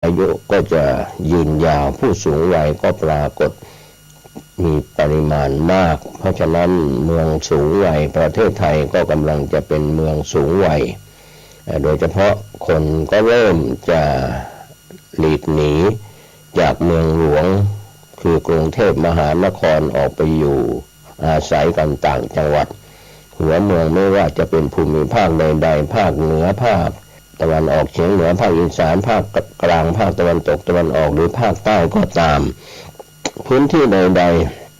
อายุก็จะยืนยาวผู้สูงวัยก็ปรากฏมีปริมาณมากเพราะฉะนั้นเมืองสูงวัยประเทศไทยก็กำลังจะเป็นเมืองสูงวัยโดยเฉพาะคนก็เริ่มจะหลีกหนีจากเมืองหลวงคือกรุงเทพมหานครออกไปอยู่อาศัยกันต่างจังหวัดหัวเมืองไม่ว่าจะเป็นภูมิภาคใดๆภาคเหนือภาคตะวันออกเฉียงเหนือภาคอีสานภาคกลางภาคตะวันตกตะวันออกหรือภาคใต้ก็ตามพื้นที่ใด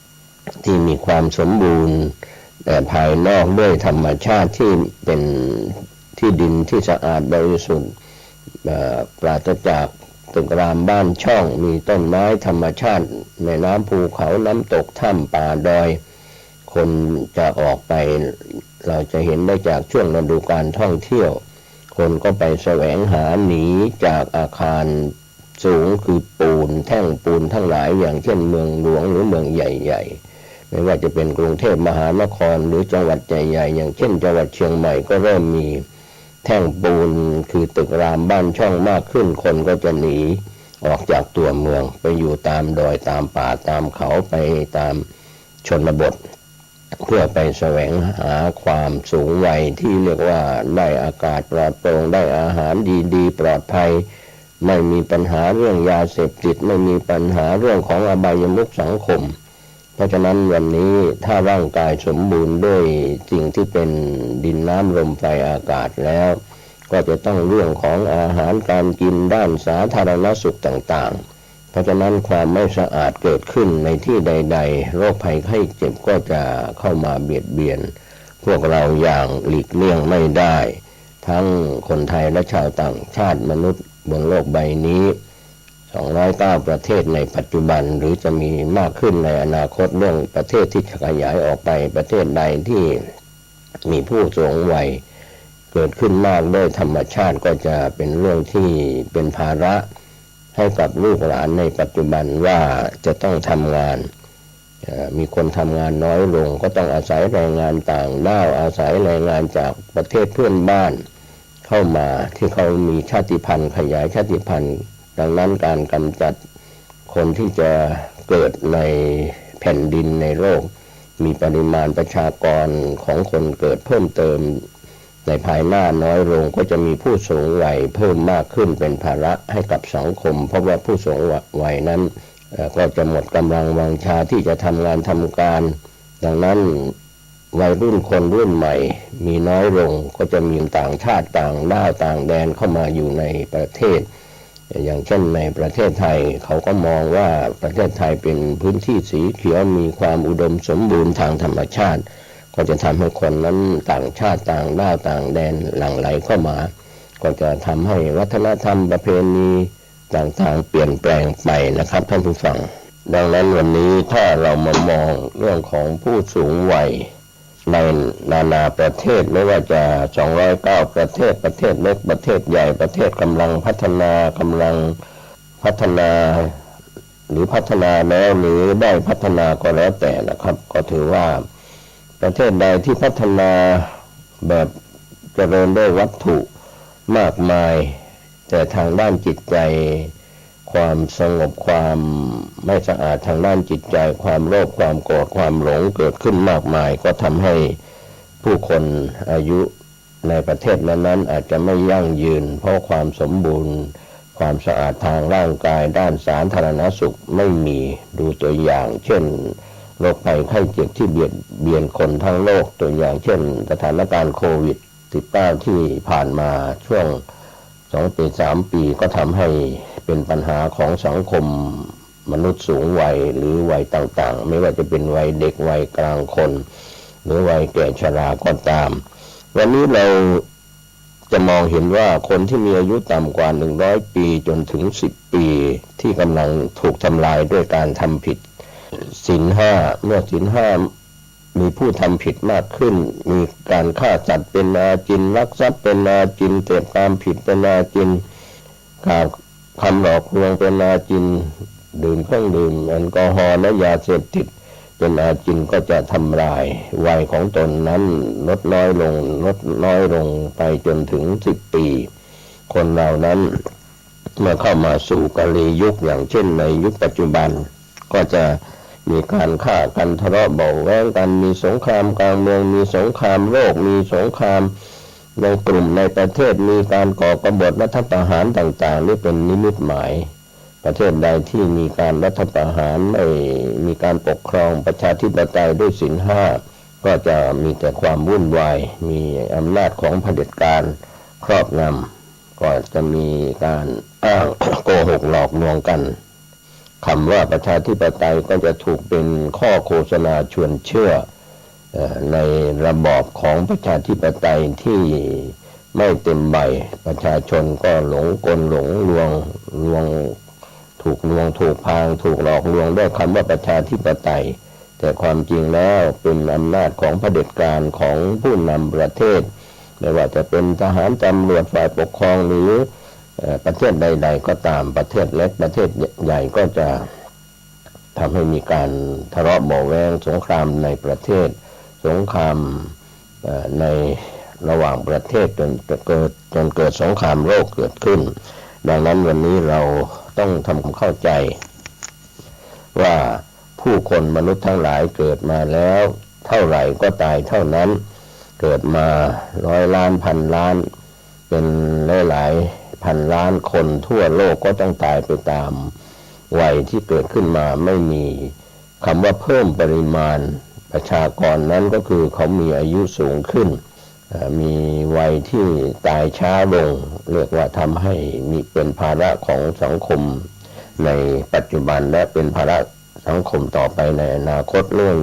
ๆที่มีความสมบูรณ์แต่ภายนอกด้วยธรรมชาติที่เป็นที่ดินที่สะอาดบริสุทธิ์ปราศจากตึกรามบ้านช่องมีต้นไม้ธรรมชาติแม่น้ำภูเขาน้ำตกถ้ำป่าดอยคนจะออกไปเราจะเห็นได้จากช่วงฤดูกาลท่องเที่ยวคนก็ไปแสวงหาหนีจากอาคารสูงคือปูนแท่งปูนทั้งหลายอย่างเช่นเมืองหลวงหรือเมืองใหญ่ๆไม่ว่าจะเป็นกรุงเทพมหานครหรือจังหวัดใหญ่ๆอย่างเช่นจังหวัดเชียงใหม่ก็เริ่มมีแท่งปูนคือตึกรามบ้านช่องมากขึ้นคนก็จะหนีออกจากตัวเมืองไปอยู่ตามดอยตามป่าตามเขาไปตามชนบทเพื่อไปแสวงหาความสูงวัยที่เรียกว่าได้อากาศปลอดโปร่งได้อาหารดีๆปลอดภัยไม่มีปัญหาเรื่องยาเสพติดไม่มีปัญหาเรื่องของอบายมุขสังคมเพราะฉะนั้นวันนี้ถ้าร่างกายสมบูรณ์ด้วยสิ่งที่เป็นดินน้ำลมไฟอากาศแล้วก็จะต้องเรื่องของอาหารการกินด้านสาธารณสุขต่างๆเพราะฉะนั้นความไม่สะอาดเกิดขึ้นในที่ใดๆโรคภัยไข้เจ็บก็จะเข้ามาเบียดเบียนพวกเราอย่างหลีกเลี่ยงไม่ได้ทั้งคนไทยและชาวต่างชาติมนุษย์บนโลกใบนี้209ประเทศในปัจจุบันหรือจะมีมากขึ้นในอนาคตเรื่องประเทศที่ขยายออกไปประเทศใดที่มีผู้สูงวัยเกิดขึ้นมากด้วยธรรมชาติก็จะเป็นเรื่องที่เป็นภาระให้กับลูกหลานในปัจจุบันว่าจะต้องทำงานมีคนทำงานน้อยลงก็ต้องอาศัยแรงงานต่างด้าวอาศัยแรงงานจากประเทศเพื่อนบ้านเข้ามาที่เขามีชาติพันธุ์ขยายชาติพันธุ์ดังนั้นการกำจัดคนที่จะเกิดในแผ่นดินในโลกมีปริมาณประชากรของคนเกิดเพิ่มเติมในภายหน้าน้อยลงก็จะมีผู้สูงวัยเพิ่มมากขึ้นเป็นภาระให้กับสังคมเพราะว่าผู้สูงวัยนั้นก็จะหมดกำลังวังชาที่จะทำงานทำการดังนั้นวัยรุ่นคนรุ่นใหม่มีน้อยลงก็จะมีต่างชาติต่างด้าวต่างแดนเข้ามาอยู่ในประเทศอย่างเช่นในประเทศไทยเขาก็มองว่าประเทศไทยเป็นพื้นที่สีเขียวมีความอุดมสมบูรณ์ทางธรรมชาติก็จะทำให้คนนั้นต่างชาติต่างด้าวต่างแดนหลั่งไหลเข้ามาก็จะทำให้วัฒนธรรมประเพณีต่างๆเปลี่ยนแปลงไปนะครับท่านผู้ฟังดังนั้นวันนี้ถ้าเรามามองเรื่องของผู้สูงวัยในนานาประเทศไม่ว่าจะ209ประเทศประเทศเล็กประเทศใหญ่ประเทศกำลังพัฒนาหรือพัฒนาแล้วหรือได้พัฒนาก็แล้วแต่นะครับก็ถือว่าประเทศใดที่พัฒนาแบบเจริญด้วยวัตถุมากมายแต่ทางด้านจิตใจความสงบความไม่สะอาดทางด้านจิตใจความโลภความโกรธความหลงเกิดขึ้นมากมายก็ทำให้ผู้คนอายุในประเทศนั้นๆอาจจะไม่ยั่งยืนเพราะความสมบูรณ์ความสะอาดทางร่างกายด้านสาธารณสุขไม่มีดูตัวอย่างเช่นโรคภัยไข้เจ็บที่เบียดเบียนคนทั้งโลกตัวอย่างเช่นสถานการณ์โควิด-19 ที่ผ่านมาช่วง2 ปี3 ปีก็ทำให้เป็นปัญหาของสังคมมนุษย์สูงวัยหรือวัยต่างๆไม่ว่าจะเป็นวัยเด็กวัยกลางคนหรือวัยแก่ชราก็ตามวันนี้เราจะมองเห็นว่าคนที่มีอายุต่ำกว่า100 ปีจนถึง10 ปีที่กำลังถูกทำลายด้วยการทำผิดศีล 5เมื่อศีล 5มีผู้ทำผิดมากขึ้นมีการฆ่าสัตว์เป็นอาจิณลักทรัพย์เป็นอาจิณเสพความผิดเป็นอาจิณกล่าวคำหลอกลวงเป็นอาจิณดื่มเครื่องดื่มแอลกอฮอล์และยาเสพติดเป็นอาจิณก็จะทำลายวัยของตนนั้นลดน้อยลงไปจนถึง10 ปีคนเหล่านั้น เมื่อเข้ามาสู่กาลียุคอย่างเช่นในยุคปัจจุบันก็จะมีการฆ่ากันทะเลาะเบาะแว้งกันมีสงครามกลางเมืองมีสงครามโลกมีสงครามในกลุ่มในประเทศมีการก่อกบฏรัฐประหารต่างๆนี่เป็นนิมิตหมายประเทศใดที่มีการรัฐประหารไม่มีการปกครองประชาธิปไตยด้วยศีลห้าก็จะมีแต่ความวุ่นวายมีอำนาจของเผด็จการครอบงำก็จะมีการอ้างโกหกหลอกลวงกันคำว่าประชาธิปไตยก็จะถูกเป็นข้อโฆษณาชวนเชื่อในระบอบของประชาธิปไตยที่ไม่เต็มใบประชาชนก็หลงกลหลงลวงถูกลวงถูกพางถูกหลอกลวงด้วยคำว่าประชาธิปไตยแต่ความจริงแล้วเป็นอำนาจของเผด็จการของผู้นำประเทศไม่ว่าจะเป็นทหารตำรวจฝ่ายปกครองหรือประเทศใดๆก็ตามประเทศเล็กประเทศใหญ่ก็จะทำให้มีการทะเลาะเบาะแว้งสงครามในประเทศสงครามในระหว่างประเทศจนเกิดสงครามโลกเกิดขึ้นดังนั้นวันนี้เราต้องทำความเข้าใจว่าผู้คนมนุษย์ทั้งหลายเกิดมาแล้วเท่าไหร่ก็ตายเท่านั้นเกิดมาร้อยล้านพันล้านเป็นหลายพันล้านคนทั่วโลกก็ต้องตายไปตามวัยที่เกิดขึ้นมาไม่มีคำว่าเพิ่มปริมาณประชากรนั้นก็คือเขามีอายุสูงขึ้นมีวัยที่ตายช้าลงเรียกว่าทำให้มีเป็นภาระของสังคมในปัจจุบันและเป็นภาระสังคมต่อไปในอนาคตเรื่อง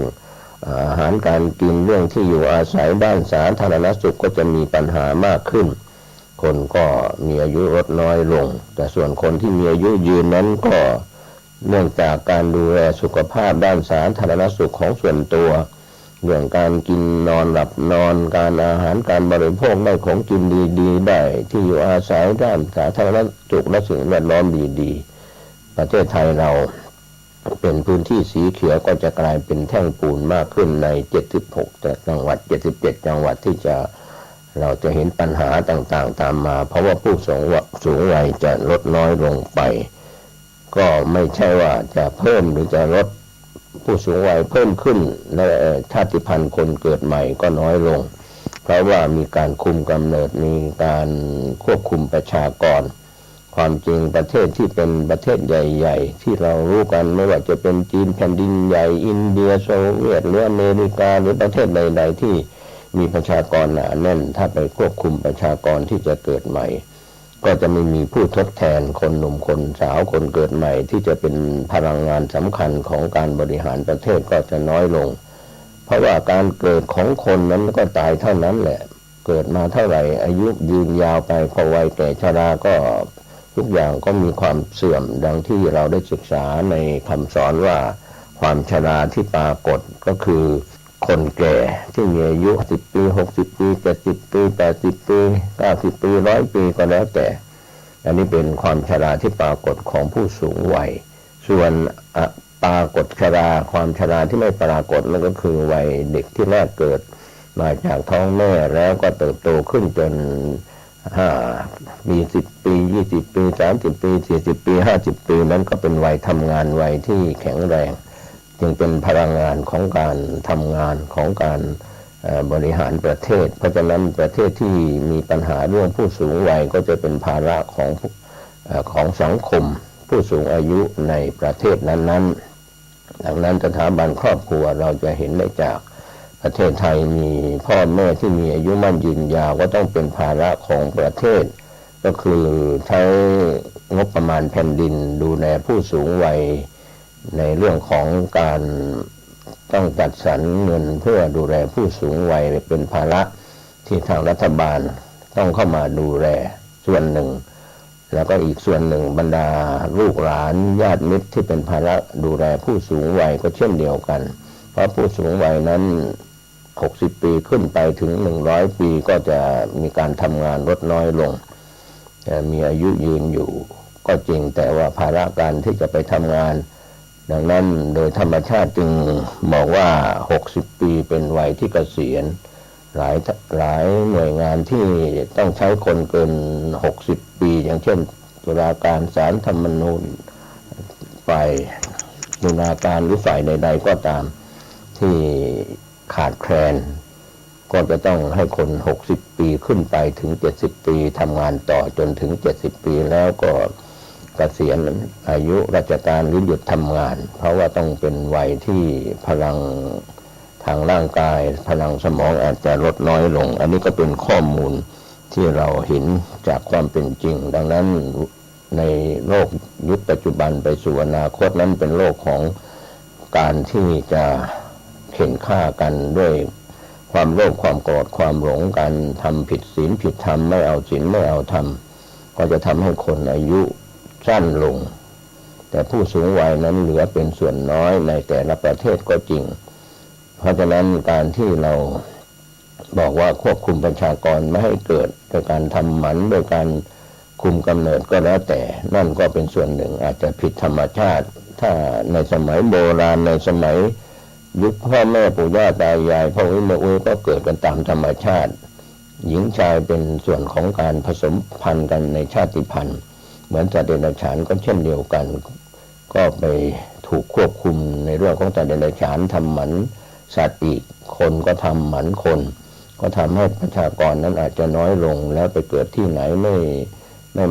อาหารการกินเรื่องที่อยู่อาศัยด้านสาธารณสุขก็จะมีปัญหามากขึ้นคนก็มีอายุลดน้อยลงแต่ส่วนคนที่มีอายุยืนนั้นก็เนื่องจากการดูแลสุขภาพด้านสาธารณสุขของส่วนตัวเรื่องการกินนอนหลับนอนการอาหารการบริโภคได้ของกินดีๆได้ที่อยู่อาศัยด้านสาธารณสุขและสิ่งแวดล้อมดีๆประเทศไทยเราเป็นพื้นที่สีเขียวก็จะกลายเป็นแท่งปูนมากขึ้นใน76จังหวัด77จังหวัดที่เราจะเห็นปัญหาต่างๆตามมาเพราะว่าผู้สูงวัยจะลดน้อยลงไปก็ไม่ใช่ว่าจะเพิ่มหรือจะลดผู้สูงวัยเพิ่มขึ้นและชาติพันธุ์คนเกิดใหม่ก็น้อยลงเพราะว่ามีการคุมกำเนิดมีการควบคุมประชากรความจริงประเทศที่เป็นประเทศใหญ่ๆที่เรารู้กันไม่ว่าจะเป็นจีนแผ่นดินใหญ่อินเดียโซเวียตหรืออเมริกาหรือประเทศใดๆที่มีประชากรหนาแน่นถ้าไปควบคุมประชากรที่จะเกิดใหม่ก็จะไม่มีผู้ทดแทนคนหนุ่มคนสาวคนเกิดใหม่ที่จะเป็นพลังงานสำคัญของการบริหารประเทศก็จะน้อยลงเพราะว่าการเกิดของคนนั้นก็ตายเท่านั้นแหละเกิดมาเท่าไหร่อายุยืนยาวไปพอวัยแก่ชราก็ทุกอย่างก็มีความเสื่อมดังที่เราได้ศึกษาในคำสอนว่าความชราที่ปรากฏก็คือคนแก่ที่มีอายุ10ปี60ปี70ปี80ปี90ปี100ปีก็แล้วแต่อันนี้เป็นความชราที่ปรากฏของผู้สูงวัยส่วนปรากฏชราความชราที่ไม่ปรากฏนั่นก็คือวัยเด็กที่แรกเกิดมาจากท้องแม่แล้วก็เติบโตขึ้นจนมี10ปี20ปี30ปี40ปี50ปีนั้นก็เป็นวัยทำงานวัยที่แข็งแรงจึงเป็นพลังงานของการทำงานของการบริหารประเทศเพราะฉะนั้นประเทศที่มีปัญหาเรื่องผู้สูงวัยก็จะเป็นภาระของสังคมผู้สูงอายุในประเทศนั้นๆดังนั้นสถาบันครอบครัวเราจะเห็นได้จากประเทศไทยมีพ่อแม่ที่มีอายุมั่นยืนยาวก็ต้องเป็นภาระของประเทศก็คือใช้งบประมาณแผ่นดินดูแลผู้สูงวัยในเรื่องของการต้องจัดสรรเงินเพื่อดูแลผู้สูงวัยเป็นภาระที่ทางรัฐบาลต้องเข้ามาดูแลส่วนหนึ่งแล้วก็อีกส่วนหนึ่งบรรดาลูกหลานญาติมิตรที่เป็นภาระดูแลผู้สูงวัยก็เช่นเดียวกันเพราะผู้สูงวัยนั้น60ปีขึ้นไปถึง100ปีก็จะมีการทำงานลดน้อยลงมีอายุยืนอยู่ก็จริงแต่ว่าภาระการที่จะไปทำงานดังนั้นโดยธรรมชาติจึงบอกว่า60ปีเป็นวัยที่เกษียณหลายหน่วยงานที่ต้องใช้คนเกิน60ปีอย่างเช่น ตุลาการศาลธรรมนูญฝ่ายตุลาการหรือฝ่ายใดๆก็ตามที่ขาดแคลนก็จะต้องให้คน60ปีขึ้นไปถึง70ปีทำงานต่อจนถึง70ปีแล้วก็เกษียณอายุราชการหรือหยุดทำงานเพราะว่าต้องเป็นวัยที่พลังทางร่างกายพลังสมองอาจจะลดน้อยลงอันนี้ก็เป็นข้อมูลที่เราเห็นจากความเป็นจริงดังนั้นในโลกยุคปัจจุบันไปสู่อนาคตนั้นเป็นโลกของการที่จะเข็นฆ่ากันด้วยความโลภความโกรธความหลงการทำผิดศีลผิดธรรมไม่เอาศีลไม่เอาธรรมก็จะทำให้คนอายุสั้นลงแต่ผู้สูงวัยนั้นเหลือเป็นส่วนน้อยในแต่ละประเทศก็จริงเพราะฉะนั้นการที่เราบอกว่าควบคุมประชากรไม่ให้เกิดโดยการทำหมันโดยการคุมกำเนิดก็แล้วแต่นั่นก็เป็นส่วนหนึ่งอาจจะผิดธรรมชาติถ้าในสมัยโบราณในสมัยยุคพ่อแม่ปู่ย่าตายายพ่อวิแม่อุ้ยก็เกิดกันตามธรรมชาติหญิงชายเป็นส่วนของการผสมพันธุ์กันในชาติพันธุ์เหมือนสัตว์เดรัจฉานก็เช่นเดียวกันก็ไปถูกควบคุมในเรื่องของสัตว์เดรัจฉานทำหมันสัตว์อีกคนก็ทำหมันคนก็ทำให้ประชากรนั้นอาจจะน้อยลงแล้วไปเกิดที่ไหนไม่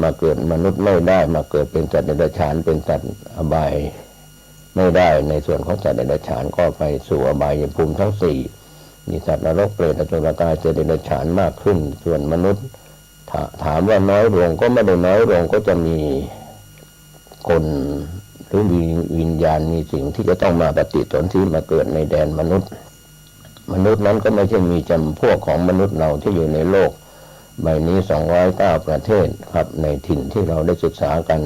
มาเกิดมนุษย์ไม่ได้มาเกิดเป็นสัตว์เดรัจฉานเป็นสัตว์อบายไม่ได้ในส่วนของสัตว์เดรัจฉานก็ไปสู่อบายภูมิทั้งสี่มีสัตว์นรกเปรตอสุรกายสัตว์เดรัจฉานมากขึ้นส่วนมนุษย์ถามว่าน้อยลงก็ไม่ได้น้อยลงก็จะมีคนหรือมีวิญญาณมีสิ่งที่จะต้องมาปฏิสนธิมาเกิดในแดนมนุษย์นั้นก็ไม่ใช่มีจำพวกของมนุษย์เราที่อยู่ในโลกใบนี้209ประเทศครับในถิ่นที่เราได้ศึกษากัน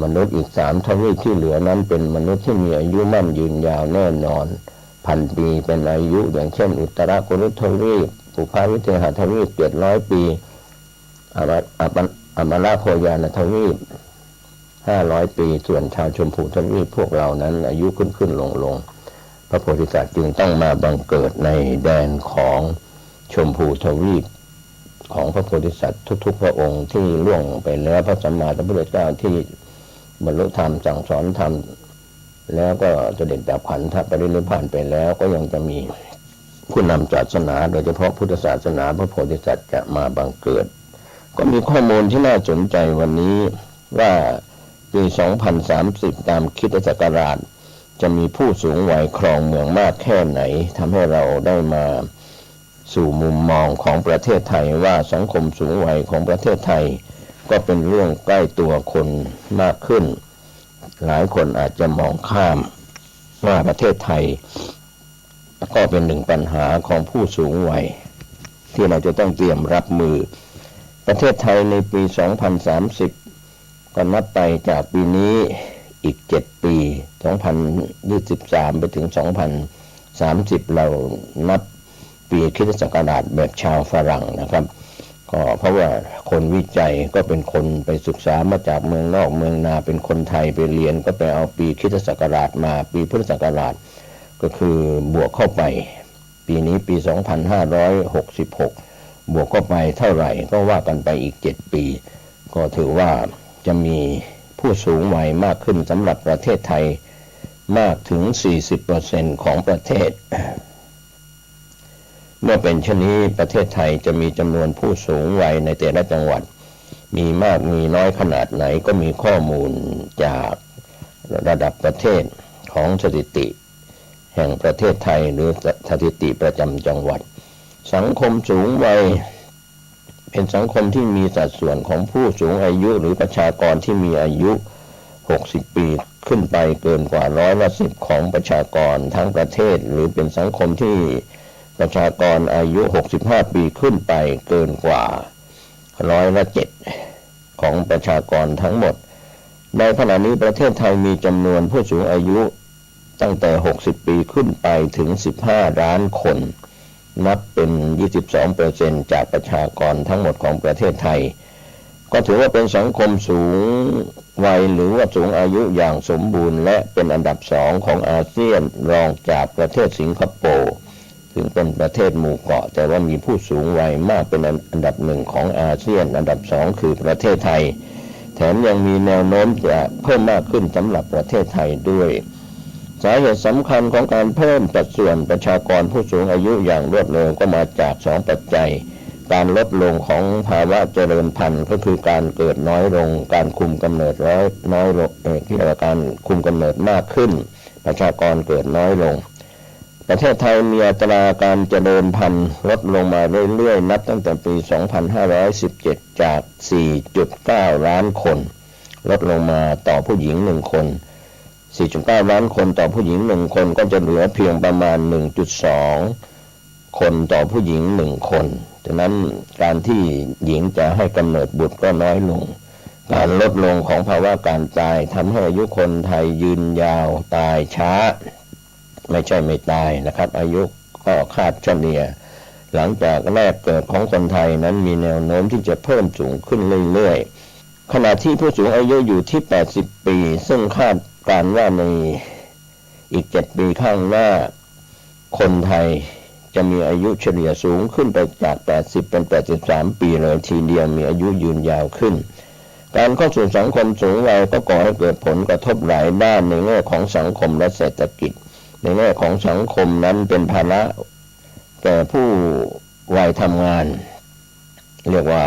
มนุษย์อีก3ทวีปที่เหลือนั้นเป็นมนุษย์ที่มีอายุมั่นยืนยาวแน่นอน1,000 ปีเป็นอายุอย่างเช่นอุตรกุรุทวีปปุพาวิเทหทวีป700 ปีอมราโพยานทวีป500 ปีส่วนชาวชมพูทวีปพวกเรานั้นอายุขึ้นลงพระโพธิสัตว์จึงต้องมาบังเกิดในแดนของชมพูทวีปของพระโพธิสัตว์ทุกๆพระองค์ที่ล่วงไปแล้วพระสัมมาสัมพุทธเจ้าที่บรรลุธรรมสั่งสอนธรรมแล้วก็เสด็จดับขันธปรินิพพานไปแล้วก็ยังจะมีผู้นำศาสนาโดยเฉพาะพุทธศาสนาพระโพธิสัตว์จะมาบังเกิดก็มีข้อมูลที่น่าสนใจวันนี้ว่าปี2030ตามคริสตศักราชจะมีผู้สูงวัยครองเมืองมากแค่ไหนทำให้เราได้มาสู่มุมมองของประเทศไทยว่าสังคมสูงวัยของประเทศไทยก็เป็นเรื่องใกล้ตัวคนมากขึ้นหลายคนอาจจะมองข้ามว่าประเทศไทยก็เป็นหนึ่งปัญหาของผู้สูงวัยที่เราจะต้องเตรียมรับมือประเทศไทยในปี2030ก็นับไปจากปีนี้อีก7ปี2023ไปถึง2030เรานับปีคริสตศักราชแบบชาวฝรั่งนะครับก็เพราะว่าคนวิจัยก็เป็นคนไปศึกษามาจากเมืองนอกเมืองนาเป็นคนไทยไปเรียนก็ไปเอาปีคริสตศักราชมาปีพุทธศักราชก็คือบวกเข้าไปปีนี้ปี2566บวกเข้าไปเท่าไหร่ก็ว่ากันไปอีก7ปีก็ถือว่าจะมีผู้สูงวัยมากขึ้นสำหรับประเทศไทยมากถึง 40% ของประเทศเมื่อเป็นเช่นนี้ประเทศไทยจะมีจำนวนผู้สูงวัยในแต่ละจังหวัดมีมากมีน้อยขนาดไหนก็มีข้อมูลจากระดับประเทศของสถิติแห่งประเทศไทยหรือสถิติประจำจังหวัดสังคมสูงวัยเป็นสังคมที่มีสัดส่วนของผู้สูงอายุหรือประชากรที่มีอายุ60 ปีขึ้นไปเกินกว่า10%ของประชากรทั้งประเทศหรือเป็นสังคมที่ประชากรอายุ65 ปีขึ้นไปเกินกว่า7%ของประชากรทั้งหมดในขณะนี้ประเทศไทยมีจำนวนผู้สูงอายุตั้งแต่60 ปีขึ้นไปถึง15 ล้านคนนับเป็น 22% จากประชากรทั้งหมดของประเทศไทยก็ถือว่าเป็นสังคมสูงวัยหรือว่าสูงอายุอย่างสมบูรณ์และเป็นอันดับ2ของอาเซียนรองจากประเทศสิงคโปร์ถึงเป็นประเทศหมู่เกาะแต่ว่ามีผู้สูงวัยมากเป็นอันดับ1ของอาเซียนอันดับ2คือประเทศไทย แถมยังมีแนวโน้มจะเพิ่มมากขึ้นสำหรับประเทศไทยด้วยสาเหตุสำคัญของการเพิ่มสัดส่วนประชากรผู้สูงอายุอย่างรวดเร็วก็มาจาก2 ปัจจัยการลดลงของภาวะเจริญพันธุ์ก็คือการเกิดน้อยลงการคุมกำเนิดน้อยลงที่เรียกว่าการคุมกำเนิดมากขึ้นประชากรเกิดน้อยลงประเทศไทยมีอัตราการเจริญพันธุ์ลดลงมาเรื่อยๆนับตั้งแต่ปี 2517 จาก 4.9 ล้านคนลดลงมาต่อผู้หญิง1 คน 4.9 ล้านคนต่อผู้หญิง1 คนก็จะเหลือเพียงประมาณ 1.2 คนต่อผู้หญิง1 คนฉะนั้นการที่หญิงจะให้กำเนิดบุตรก็น้อยลงการลดลงของภาวะการตายทำให้อายุคนไทยยืนยาวตายช้าไม่ใช่ไม่ตายนะครับอายุก็คาดเฉลี่ยหลังจากแรกเกิดของคนไทยนั้นมีแนวโน้มที่จะเพิ่มสูงขึ้นเรื่อยๆขณะที่ผู้สูงอายุอยู่ที่80 ปีซึ่งคาดการว่าในอีก7 ปีข้างหน้าคนไทยจะมีอายุเฉลี่ยสูงขึ้นไปจาก80เป็น83 ปีเลยทีเดียวมีอายุยืนยาวขึ้นการเข้าสู่สังคมสูงวัยก็ก่อให้เกิดผลกระทบหลายด้านในแง่ของสังคมและเศรษฐกิจในแง่ของสังคมนั้นเป็นภาระแก่ผู้วัยทำงานเรียกว่า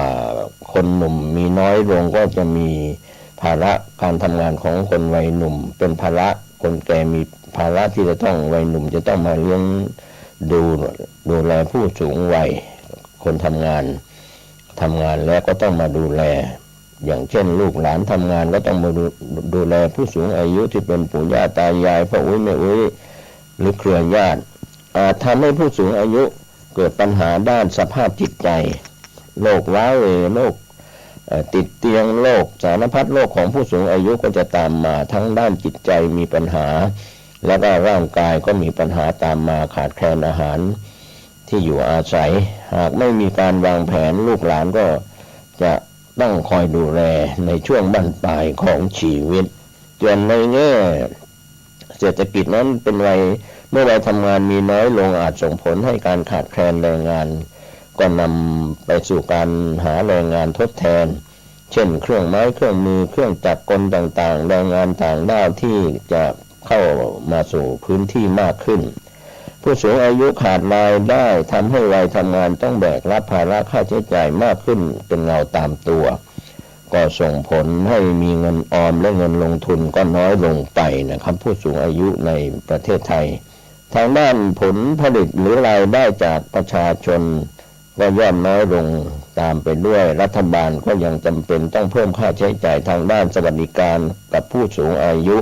คนหนุ่มมีน้อยลงก็จะมีภาระการทำงานของคนวัยหนุ่มเป็นภาระคนแก่มีภาระที่จะต้องวัยหนุ่มจะต้องมาเลี้ยงดูแลผู้สูงวัยคนทำงานแล้วก็ต้องมาดูแลอย่างเช่นลูกหลานทำงานก็ต้องมาดูแลผู้สูงอายุที่เป็นปู่ย่าตายายพ่ออุ้ยแม่อุ้ยหรือเครือญาติทำให้ผู้สูงอายุเกิดปัญหาด้านสภาพจิตใจโรคว้าเหวโรคติดเตียงโรคสารพัดโรคของผู้สูงอายุก็จะตามมาทั้งด้านจิตใจมีปัญหาแล้วก็ร่างกายก็มีปัญหาตามมาขาดแคลนอาหารที่อยู่อาศัยหากไม่มีการวางแผนลูกหลานก็จะต้องคอยดูแลในช่วงบั้นปลายของชีวิตส่วนในแง่เศรษฐกิจนั้นเป็นวัยเมื่อวัยทำงานมีน้อยลงอาจส่งผลให้การขาดแคลนแรงงานก็นำไปสู่การหาแรงงานทดแทนเช่นเครื่องไม้เครื่องมือเครื่องจักรกลต่างๆแรงงานต่างด้าวที่จะเข้ามาสู่พื้นที่มากขึ้นผู้สูงอายุขาดรายได้ทำให้วัยทำงานต้องแบกรับภาระค่าใช้จ่ายมากขึ้นเป็นเงาตามตัวก็ส่งผลให้มีเงินออมและเงินลงทุนก็น้อยลงไปนะครับผู้สูงอายุในประเทศไทยทางด้านผลผลิตหรือรายได้จากประชาชนก็ย่อมน้อยลงตามไปด้วยรัฐบาลก็ยังจำเป็นต้องเพิ่มค่าใช้จ่ายทางด้านสวัสดิการกับผู้สูงอายุ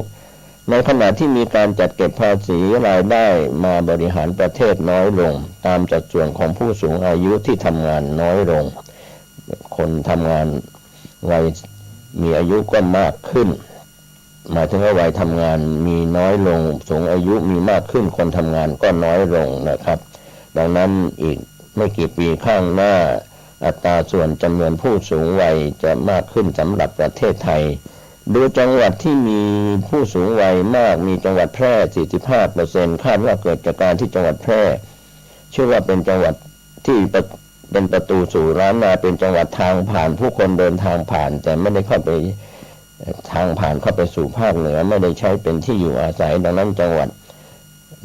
ในขณะที่มีการจัดเก็บภาษีรายได้มาบริหารประเทศน้อยลงตามสัดส่วนของผู้สูงอายุที่ทำงานน้อยลงคนทำงานวัยมีอายุก็มากขึ้นหมายถึงว่าวัยทำงานมีน้อยลงสูงอายุมีมากขึ้นคนทำงานก็น้อยลงนะครับดังนั้นอีกไม่กี่ปีข้างหน้าอัตราส่วนจำนวนผู้สูงวัยจะมากขึ้นสำหรับประเทศไทยดูจังหวัดที่มีผู้สูงวัยมากมีจังหวัดแพร่ 45% คาดว่าเกิดจากการที่จังหวัดแพร่เชื่อว่าเป็นจังหวัดที่เป็นประตูสู่ล้านนาเป็นจังหวัดทางผ่านผู้คนเดินทางผ่านแต่ไม่ได้เข้าไปทางผ่านเข้าไปสู่ภาคเหนือไม่ได้ใช้เป็นที่อยู่อาศัยดังนั้นจังหวัด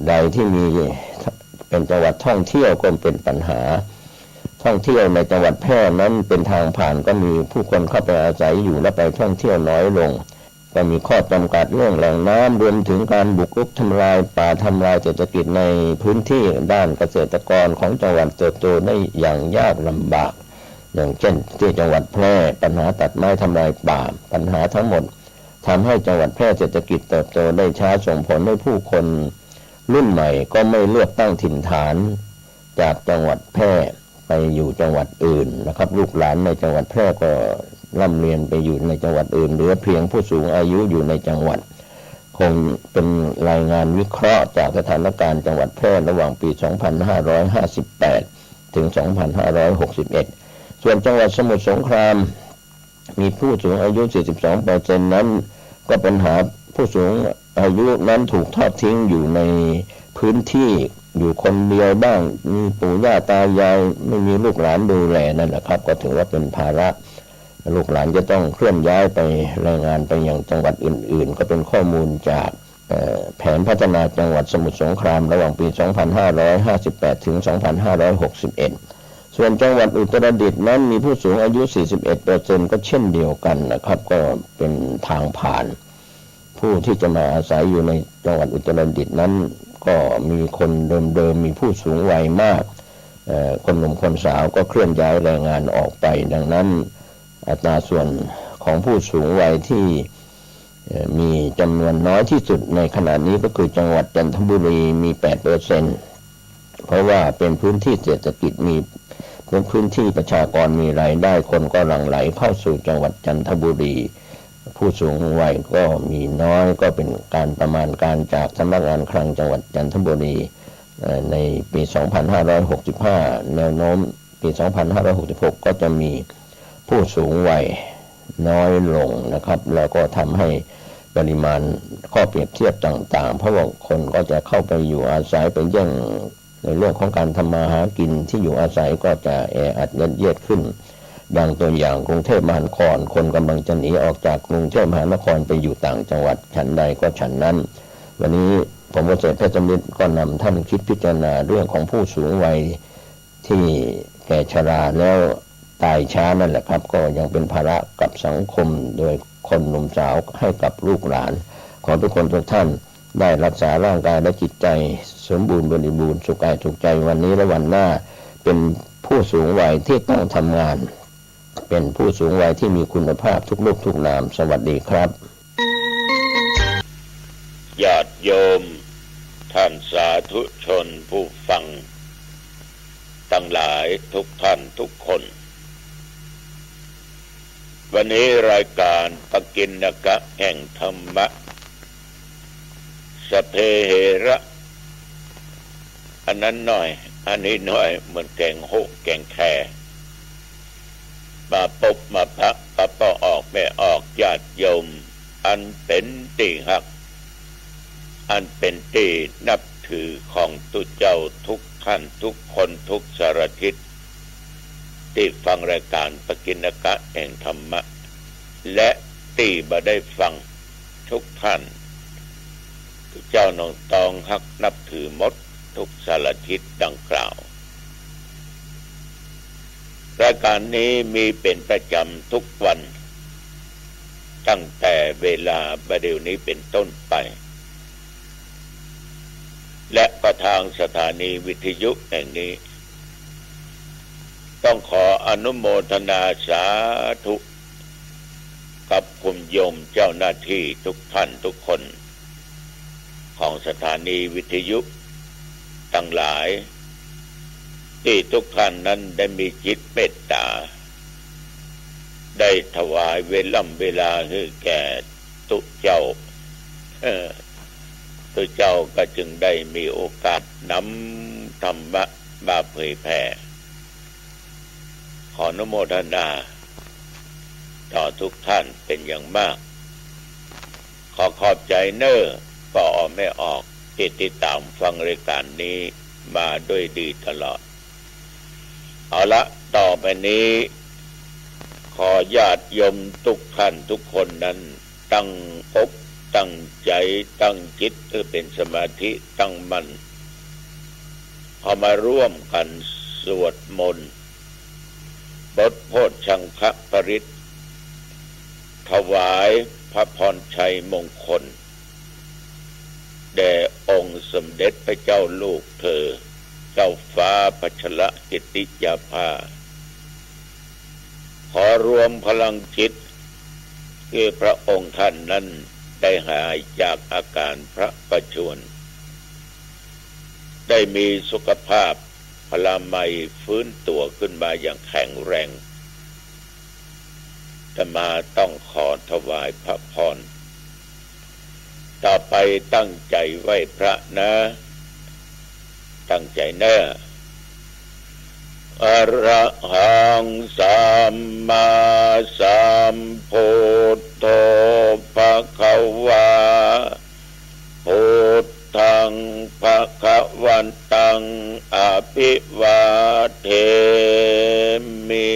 ใดที่มีเป็นจังหวัดท่องเที่ยวก็เป็นปัญหาท่องเที่ยวในจังหวัดแพร่นั้นเป็นทางผ่านก็มีผู้คนเข้าไปอาศัยอยู่และไปท่องเที่ยวน้อยลงก็มีข้อจำกัดเรื่องแหล่งน้ำรวมถึงการบุกรุกทำลายป่าทำลายเศรษฐกิจในพื้นที่ด้านเกษตรกรของจังหวัดเติบโตได้อย่างยากลำบากอย่างเช่นที่จังหวัดแพร่ปัญหาตัดไม้ทำลายป่าปัญหาทั้งหมดทำให้จังหวัดแพร่เศรษฐกิจเติบโตได้ช้าส่งผลให้ผู้คนรุ่นใหม่ก็ไม่เลือกตั้งถิ่นฐานจากจังหวัดแพร่ไปอยู่จังหวัดอื่นนะครับลูกหลานในจังหวัดแพร่ก็ร่ำเรียนไปอยู่ในจังหวัดอื่นเหลือเพียงผู้สูงอายุอยู่ในจังหวัดคงเป็นรายงานวิเคราะห์จากสถานการณ์จังหวัดแพร่ระหว่างปี 2558 ถึง 2561 ส่วนจังหวัดสมุทรสงครามมีผู้สูงอายุ 42% นั้นก็ปัญหาผู้สูงอายุนั้นถูกทอดทิ้งอยู่ในพื้นที่อยู่คนเดียวบ้างมีปู่ย่าตายายไม่มีลูกหลานดูแลนั่นแหละครับก็ถือว่าเป็นภาระ ลูกหลานจะต้องเคลื่อนย้ายไปรายงานไปยังจังหวัดอื่นๆก็เป็นข้อมูลจากแผนพัฒนาจังหวัดสมุทรสงครามระหว่างปี 2558 ถึง 2561 ส่วนจังหวัดอุตรดิตถ์นั้นมีผู้สูงอายุ 41% ก็เช่นเดียวกันนะครับก็เป็นทางผ่านผู้ที่จะมาอาศัยอยู่ในจังหวัดอุตรดิตถ์นั้นก็มีคนเดิมๆมีผู้สูงวัยมากคนหนุ่มคนสาวก็เคลื่อนย้ายแรงงานออกไปดังนั้นอัตราส่วนของผู้สูงวัยที่มีจำนวนน้อยที่สุดในขณะนี้ก็คือจังหวัดจันทบุรีมี 8% เพราะว่าเป็นพื้นที่เศรษฐกิจมีเป็นพื้นที่ประชากรมีรายได้คนก็หลั่งไหลเข้าสู่จังหวัดจันทบุรีผู้สูงวัยก็มีน้อยก็เป็นการประมาณการจากสำนักงานคลังจังหวัดจันทบุรีในปี 2565 แนวโน้มปี 2566 ก็จะมีผู้สูงวัยน้อยลงนะครับแล้วก็ทำให้ปริมาณข้อเปรียบเทียบต่างๆเพราะว่าคนก็จะเข้าไปอยู่อาศัยไปแย่งในเรื่องของการทำมาหากินที่อยู่อาศัยก็จะแออัดยัดเยียดขึ้นดังตัวอย่างกรุงเทพมหานครคนกำลังจะหนีออกจากกรุงเทพมหานครไปอยู่ต่างจังหวัดฉันใดก็ฉันนั้นวันนี้ผมเกษตรเพชรสมิทธิ์ก็นำท่านคิดพิจารณาเรื่องของผู้สูงวัยที่แก่ชราแล้วตายช้านั่นแหละครับก็ยังเป็นภาระกับสังคมโดยคนหนุ่มสาวให้กับลูกหลานขอทุกคนทุกท่านได้รักษาร่างกายและจิตใจสมบูรณ์บริบูรณ์สุขกายสุขใจวันนี้และวันหน้าเป็นผู้สูงวัยที่ต้องทำงานเป็นผู้สูงวัยที่มีคุณภาพทุกรูปทุกนามสวัสดีครับญาติโยมท่านสาธุชนผู้ฟังทั้งหลายทุกท่านทุกคนวันนี้รายการปกิณกะแห่งธรรมะสเพเหระอันนั้นหน่อยอันนี้หน่อยเหมือนแกงโหแกงแคมาปบมาพระปะปะออกไม่ออกญาติโยมอันเป็นตีหักอันเป็นตีนับถือของตุเจ้าทุกท่านทุกคนทุกสารทิศที่ฟังรายการปกิณกะแห่งธรรมะและที่บ่ได้ฟังทุกท่านทุกเจ้าน้องตองฮักนับถือหมดทุกสารทิศดังกล่าวรายการนี้มีเป็นประจำทุกวันตั้งแต่เวลาบัดเดี๋ยวนี้เป็นต้นไปและก็ทางสถานีวิทยุแห่งนี้ต้องขออนุโมทนาสาธุกับคุณโยมเจ้าหน้าที่ทุกท่านทุกคนของสถานีวิทยุทั้งหลายที่ทุกท่านนั้นได้มีจิตเมตตาได้ถวายเวลาให้แก่ตุเจ้าตุเจ้าก็จึงได้มีโอกาสนำธรรมะมาเผยแผ่ขออนุโมทนาต่อทุกท่านเป็นอย่างมากขอขอบใจเน้อก็ออกไม่ออกติดตามฟังรายการนี้มาด้วยดีตลอดเอาละต่อไปนี้ขอญาติโยมทุกท่านทุกคนนั้นตั้งอกตั้งใจตั้งจิตเป็นสมาธิตั้งมั่นพอมาร่วมกันสวดมนต์บทโพชฌังคปริตถวายพระพรชัยมงคลแด่องค์สมเด็จพระเจ้าลูกเธอเจ้าฟ้าพัชรกิติยาภาขอรวมพลังจิตคือพระองค์ท่านนั้นได้หายจากอาการพระประชวรได้มีสุขภาพพลามัยฟื้นตัวขึ้นมาอย่างแข็งแรงจะมาต้องขอถวายพระพรต่อไปตั้งใจไหว้พระนะตั้งใจเน้ออะระหังสัมมาสัมพุทโธภะคะวาพุทธังภะคะวันตังอภิวาเทมิ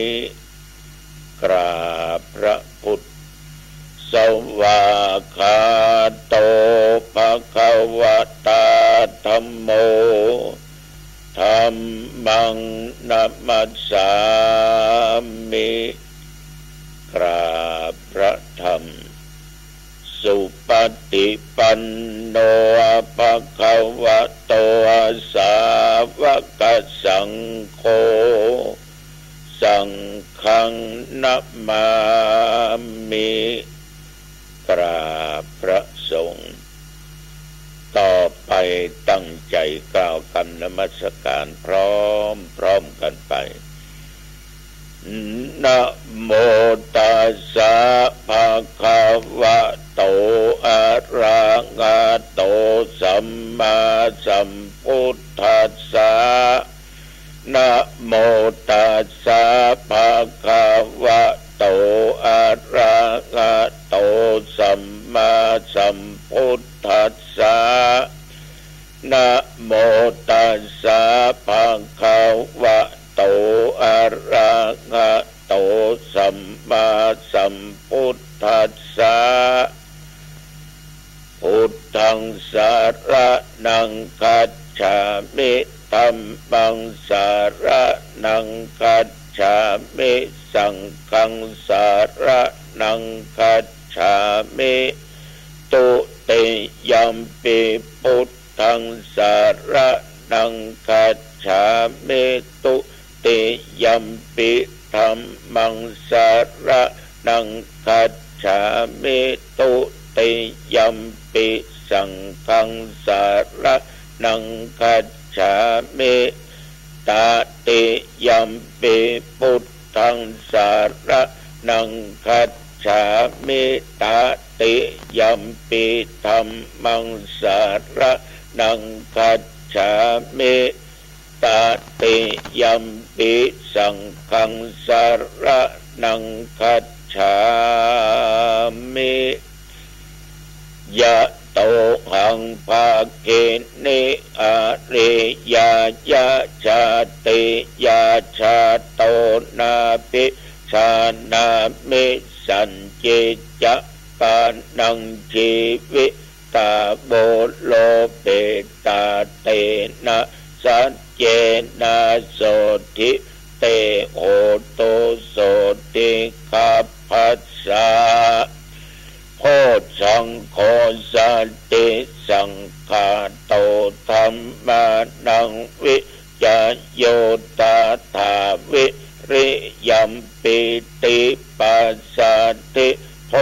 ก ราบพระพุทธสวากาโตภควตาธัมโมธัมมังนัมมัสสามิกราบพระธรรมสุปฏิปันโนภควโตสาวกสังโฆสังฆังนัมมามิกราบพระสงฆ์ต่อไปตั้งใจกล่าวคำนมัสการพร้อมกันไปนะโมตัสสะภะคะวะโตอะระหะโตสัมมาสัมพุทธัสสะนะโมตัสสะภะคะวะโตอะระหะโตสัมมาสัมพุทธัสสะนะโมตัสสะภะคะวะโตอะระหะโตสัมมาสัมพุทธัสสะพุทธังสารนังคัจฉามิธัมมังสารนังคัจฉามิสังฆังสารนังคัจฉามิตุติยัมปิพุทธังสารนังคัจฉามิตุติยัมปิธัมมังสารนังคัจฉามิตุติยัมปิสังฆังสารนังคัจฉามิตติยัมปิพุทธังสารนังคัจฉามิตติยัมปิธัมมังสารนังคัจฉามิตติยัมปิสังฆังสารนังคัจฉามิยะโตหังภาเกนิอาริยายะชาติยาชาโตนาปิชานามิสัญจิจะปานังชีวิตาโบโลเปตาเตนะสัจเจนะโสทิเตโหโตโสติขัพพัสสะโพชังโคสันติสังฆาโตธัมมานังวิจโยตถาวิริยัมปิติปัสสติโพ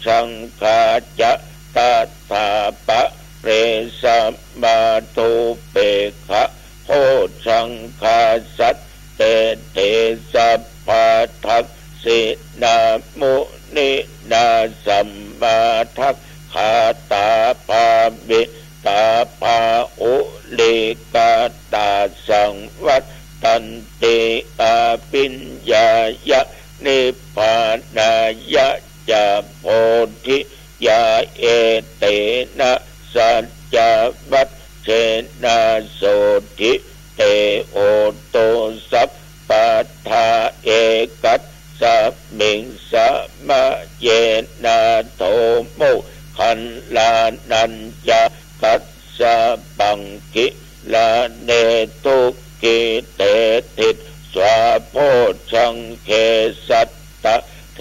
ชังคาจะตถาปะเรสัมมาตุเปขะโพชังคาสัตเตเตสัพพะทักษินามุนินาสัมมาทักขาตาภาวิตาภาอุลิกาตาสังวัตตันติอาปิญญายะนิพพานายะจาโพธิยาเอเตนะสัจจวัตเชนะโสทิเตโอโตสัพปะทาเอกัสสัพมิงสะมะเยนะโทโมขันลานัญญากัสสะปังกิลาเนตุกิเตติสสวาโพชังเคสัตตะเท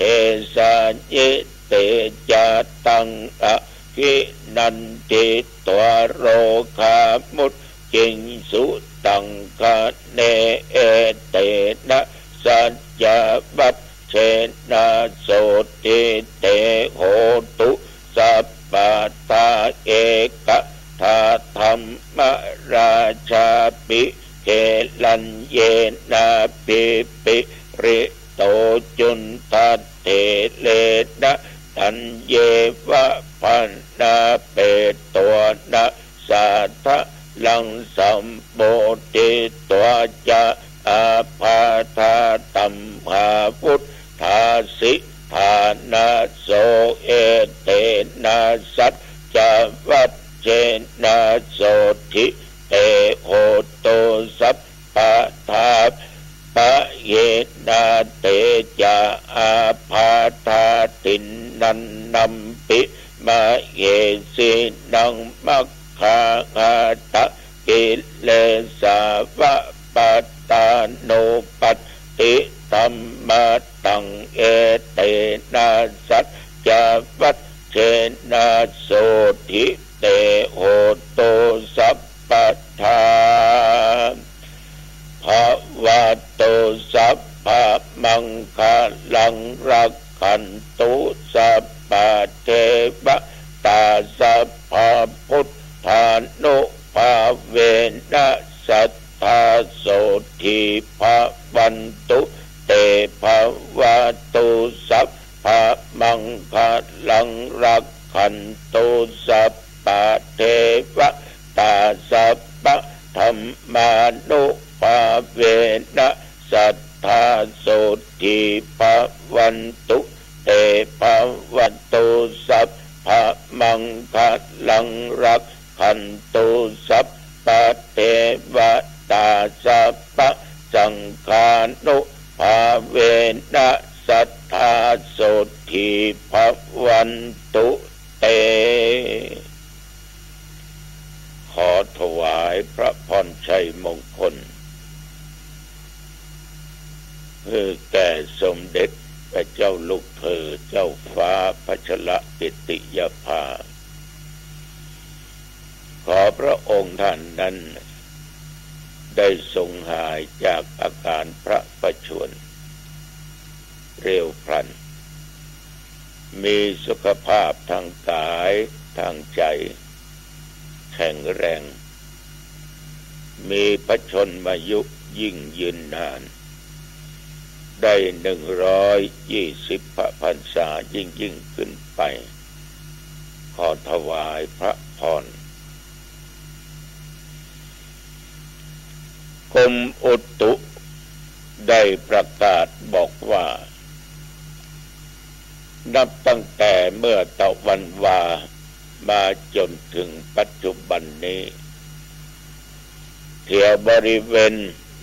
สายิเตจาตังอะกินันติตัวโรคามุตจิงสุตังคะเนเอเตนะสัจจวัตเชนะโสติเตโหตุสัพพะทาเอกทาธัมมราชาปิเกลันเยนะปิปิริโตจุนทัตเถเลนะตัญเยวะพันนาเปตัวนะสาทะลังสัมโพธิตัวจะอาภาธาตัมหาพุทธาสิฐานาโสเอเตนะสัจจวัตเชนะโสทิเตโหโตสัพพะทาปะ เยนาเตจาอาภาธาตินนันนัมปิมาเยสินังมัคคาหาตะกิเลสาวะปัตตาโนปัตติธัมมาตังเอเตนะสัจจวัตเชนะโสทิเตโหโตสัพพทาภวะโตสัพพะมังคลังรักขันตุสัพพะเทวตาสัพพะพุทธานุภาเวนะสัทธาโสทิภวันตุเตภวะโตสัพพะมังคลังรักขันตุสัพพะเทวตาสัพพะธัมมานุภาเวนะสัทธาโสทิภวันตุเตภวัตโตสัพพะมังคลังรักขันตุสัพพะเทวตาสัพพะสังฆานุภาเวนะสัทธาโสทิภวันตุเตขอถวายพระพรชัยมงคลเพื่อแก่สมเด็จพระเจ้าลูกเธอเจ้าฟ้าพัชรกิติยภาขอพระองค์ท่านนั้นได้ทรงหายจากอาการพระประชวรเร็วพลันมีสุขภาพทางกายทางใจแข็งแรงมีพระชนมายุยิ่งยืนนานได้120 พระพรรษายิ่งขึ้นไปขอถวายพระพรกรมอุตุได้ประกาศบอกว่านับตั้งแต่เมื่อตะวันวามาจนถึงปัจจุบันนี้แถวบริเวณ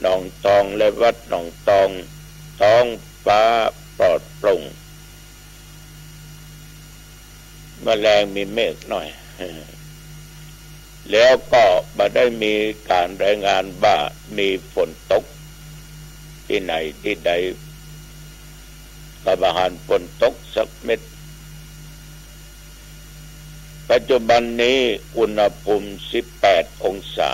หนองตองและวัดหนองตองท้องฟ้าปลอดโปร่งแมลงมีเมฆหน่อยแล้วก็มาได้มีการรายงานว่ามีฝนตกที่ไหนที่ใดก็มาหันฝนตกสักเม็ดปัจจุบันนี้อุณหภูมิ18 องศา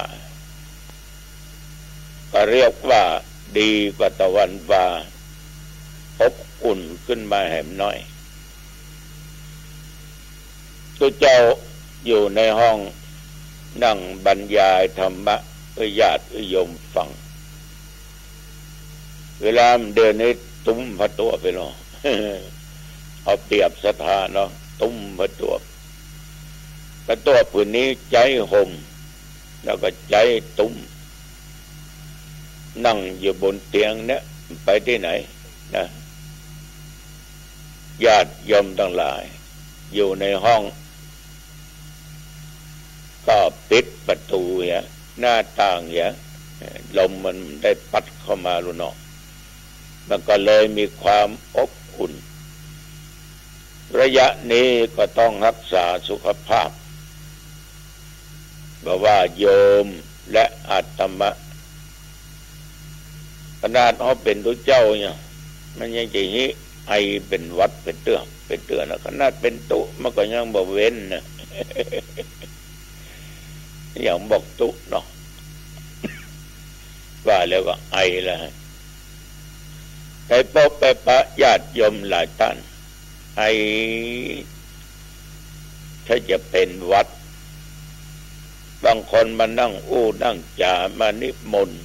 ก็เรียกว่าดีกว่าตะวันวาอบอุ่นขึ้นมาแหมน้อยตัวเจ้าอยู่ในห้องนั่งบรรยายธรรมะให้ญาติโยมฟังเวลาเดินให้ตุ้มพระตัวไปเนาะ เอาเปรียบสถานเนาะตุ้มพระตัวผืนนี้ใจห่มแล้วก็ใจตุ้มนั่งอยู่บนเตียงเนี่ยไปที่ไหนนะญาติโยมทั้งหลายอยู่ในห้องก็ปิดประตูเนี่ยหน้าต่างเนี่ยลมมันได้พัดเข้ามาลุเนาะมันก็เลยมีความอบอุ่นระยะนี้ก็ต้องรักษาสุขภาพบอกว่าโยมและอาตมะขนาดเขาเป็นตัวเจ้าเนี่ยมันยังจะหิไอเป็นวัดเป็นเตือนนะขนาดเป็นตุมันก็ยังบอกเว้นนะ อย่างบอกตุเนาะ ว่าแล้วก็ไอแล้วไปพบไปปะญาติโยมหลายท่านไอถ้าจะเป็นวัดบางคนมานั่งอู้นั่งจ่ามานิมนต์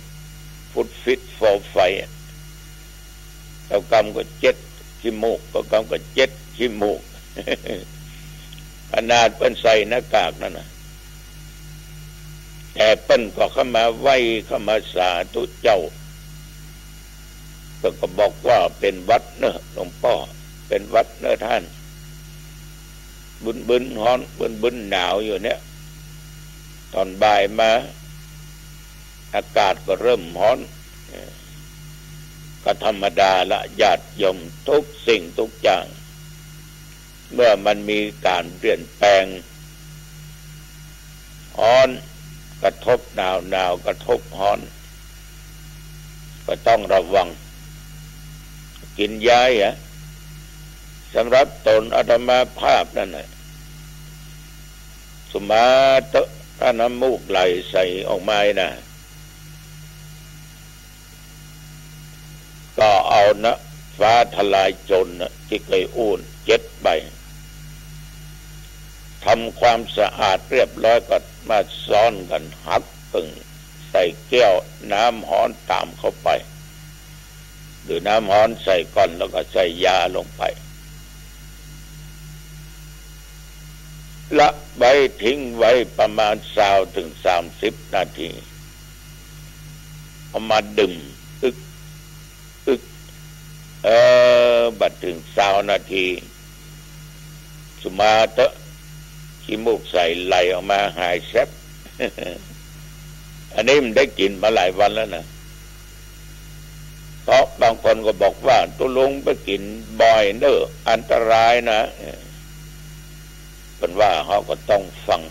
ฟุตฟิตฟอไฟเอากำก็7 ขี้มูกก็กำก็7 ขี้มูก ขนาดเปิ้นใส่หน้ากากนั่นนะแต่เปิ้นก็เข้ามาไหว้เข้ามาสาธุเจ้าก็บอกว่าเป็นวัดเนอะหลวงพ่อเป็นวัดเนอะท่านบึนฮ้อนบึนหนาวอยู่เนี่ยตอนบ่ายมาอากาศก็เริ่มร้อน ก็ธรรมดาละญาติโยมทุกสิ่งทุกอย่างเมื่อมันมีการเปลี่ยนแปลงร้อนกระทบหนาวกระทบร้อนก็ต้องระวังกินยาสำหรับตนอาตมาภาพนั่นน่ะสมาตะถ้าน้ำมูกไหลใส่ออกมานะก็เอานะฟ้าทลายโจรนะที่เคยอุ่น7 ใบทำความสะอาดเรียบร้อยก็มาซ้อนกันหักปึ่งใส่แก้วน้ำร้อนตามเข้าไปหรือน้ำร้อนใส่ก่อนแล้วก็ใส่ยาลงไปละไว้ทิ้งไว้ประมาณ20 ถึง 30 นาทีเอามาดื่มอึกบัดถึง20 นาทีสมาเตะขี้มูกใส่ไหลออกมาหายแซ่บ อันนี้มันได้กินมาหลายวันแล้วนะเพราะบางคนก็บอกว่าตัวลุงไปกินบ่อยเนอะอันตรายนะเป็นว่าเขาก็ต้องฟัง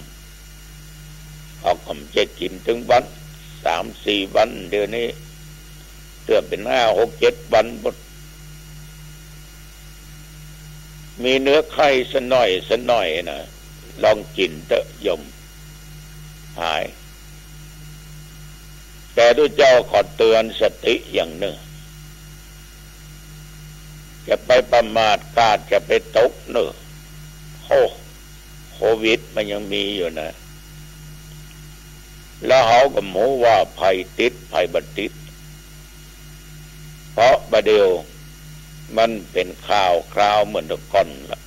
เขาก็จะกินถึงวัน3-4 วันเดี๋ยวนี้เตือนเป็น5-6-7 วันหมดมีเนื้อไข่สะหน่อยนะลองกินเถอะโยมหายแต่ด้วยเจ้าขอเตือนสติอย่างหนึ่งจะไปประมาทกาดจะไปตกเนอะโควิดมันยังมีอยู่นะแล้วเขาก็หมูว่าภัยติดภัยบัติดเพราะประเดี๋ยวมันเป็นข่าวคราวเหมือนตะก่อนละ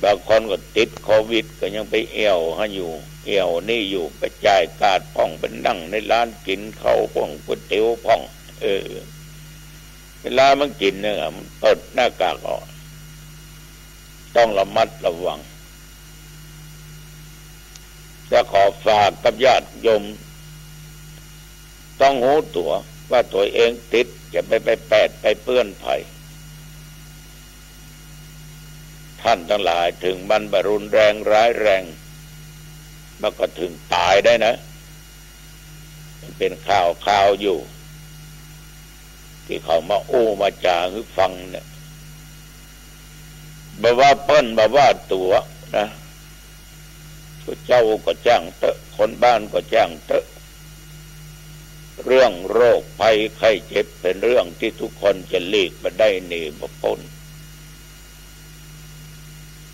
บางคนก็ติดโควิดก็ยังไปเอี่ยวให้อยู่เอี่ยวนี่อยู่ไปจ่ายกาดพ่องเป็นนั่งในร้านกินข้าวพ่องก๋วยเตี๋ยวพ่องเวลามันกินเนี่ยมันเปิดหน้ากากออกต้องระมัดระวังจะขอฝากกับญาติโยมต้องหูตัวว่าตัวเองติดจะไปแปดไปเปื้อนไผ่ท่านทั้งหลายถึงมันบรุนแรงร้ายแรงมันก็ถึงตายได้นะมันเป็นข่าวอยู่ที่เขามามาจาให้ฟังเนี่ยบอกว่าเปิ้นบอกว่าตัวนะเจ้าก็จ้างเตอะคนบ้านก็จ้างเตอะเรื่องโรคภัยไข้เจ็บเป็นเรื่องที่ทุกคนจะหลีกมาได้หนีบ่พ้น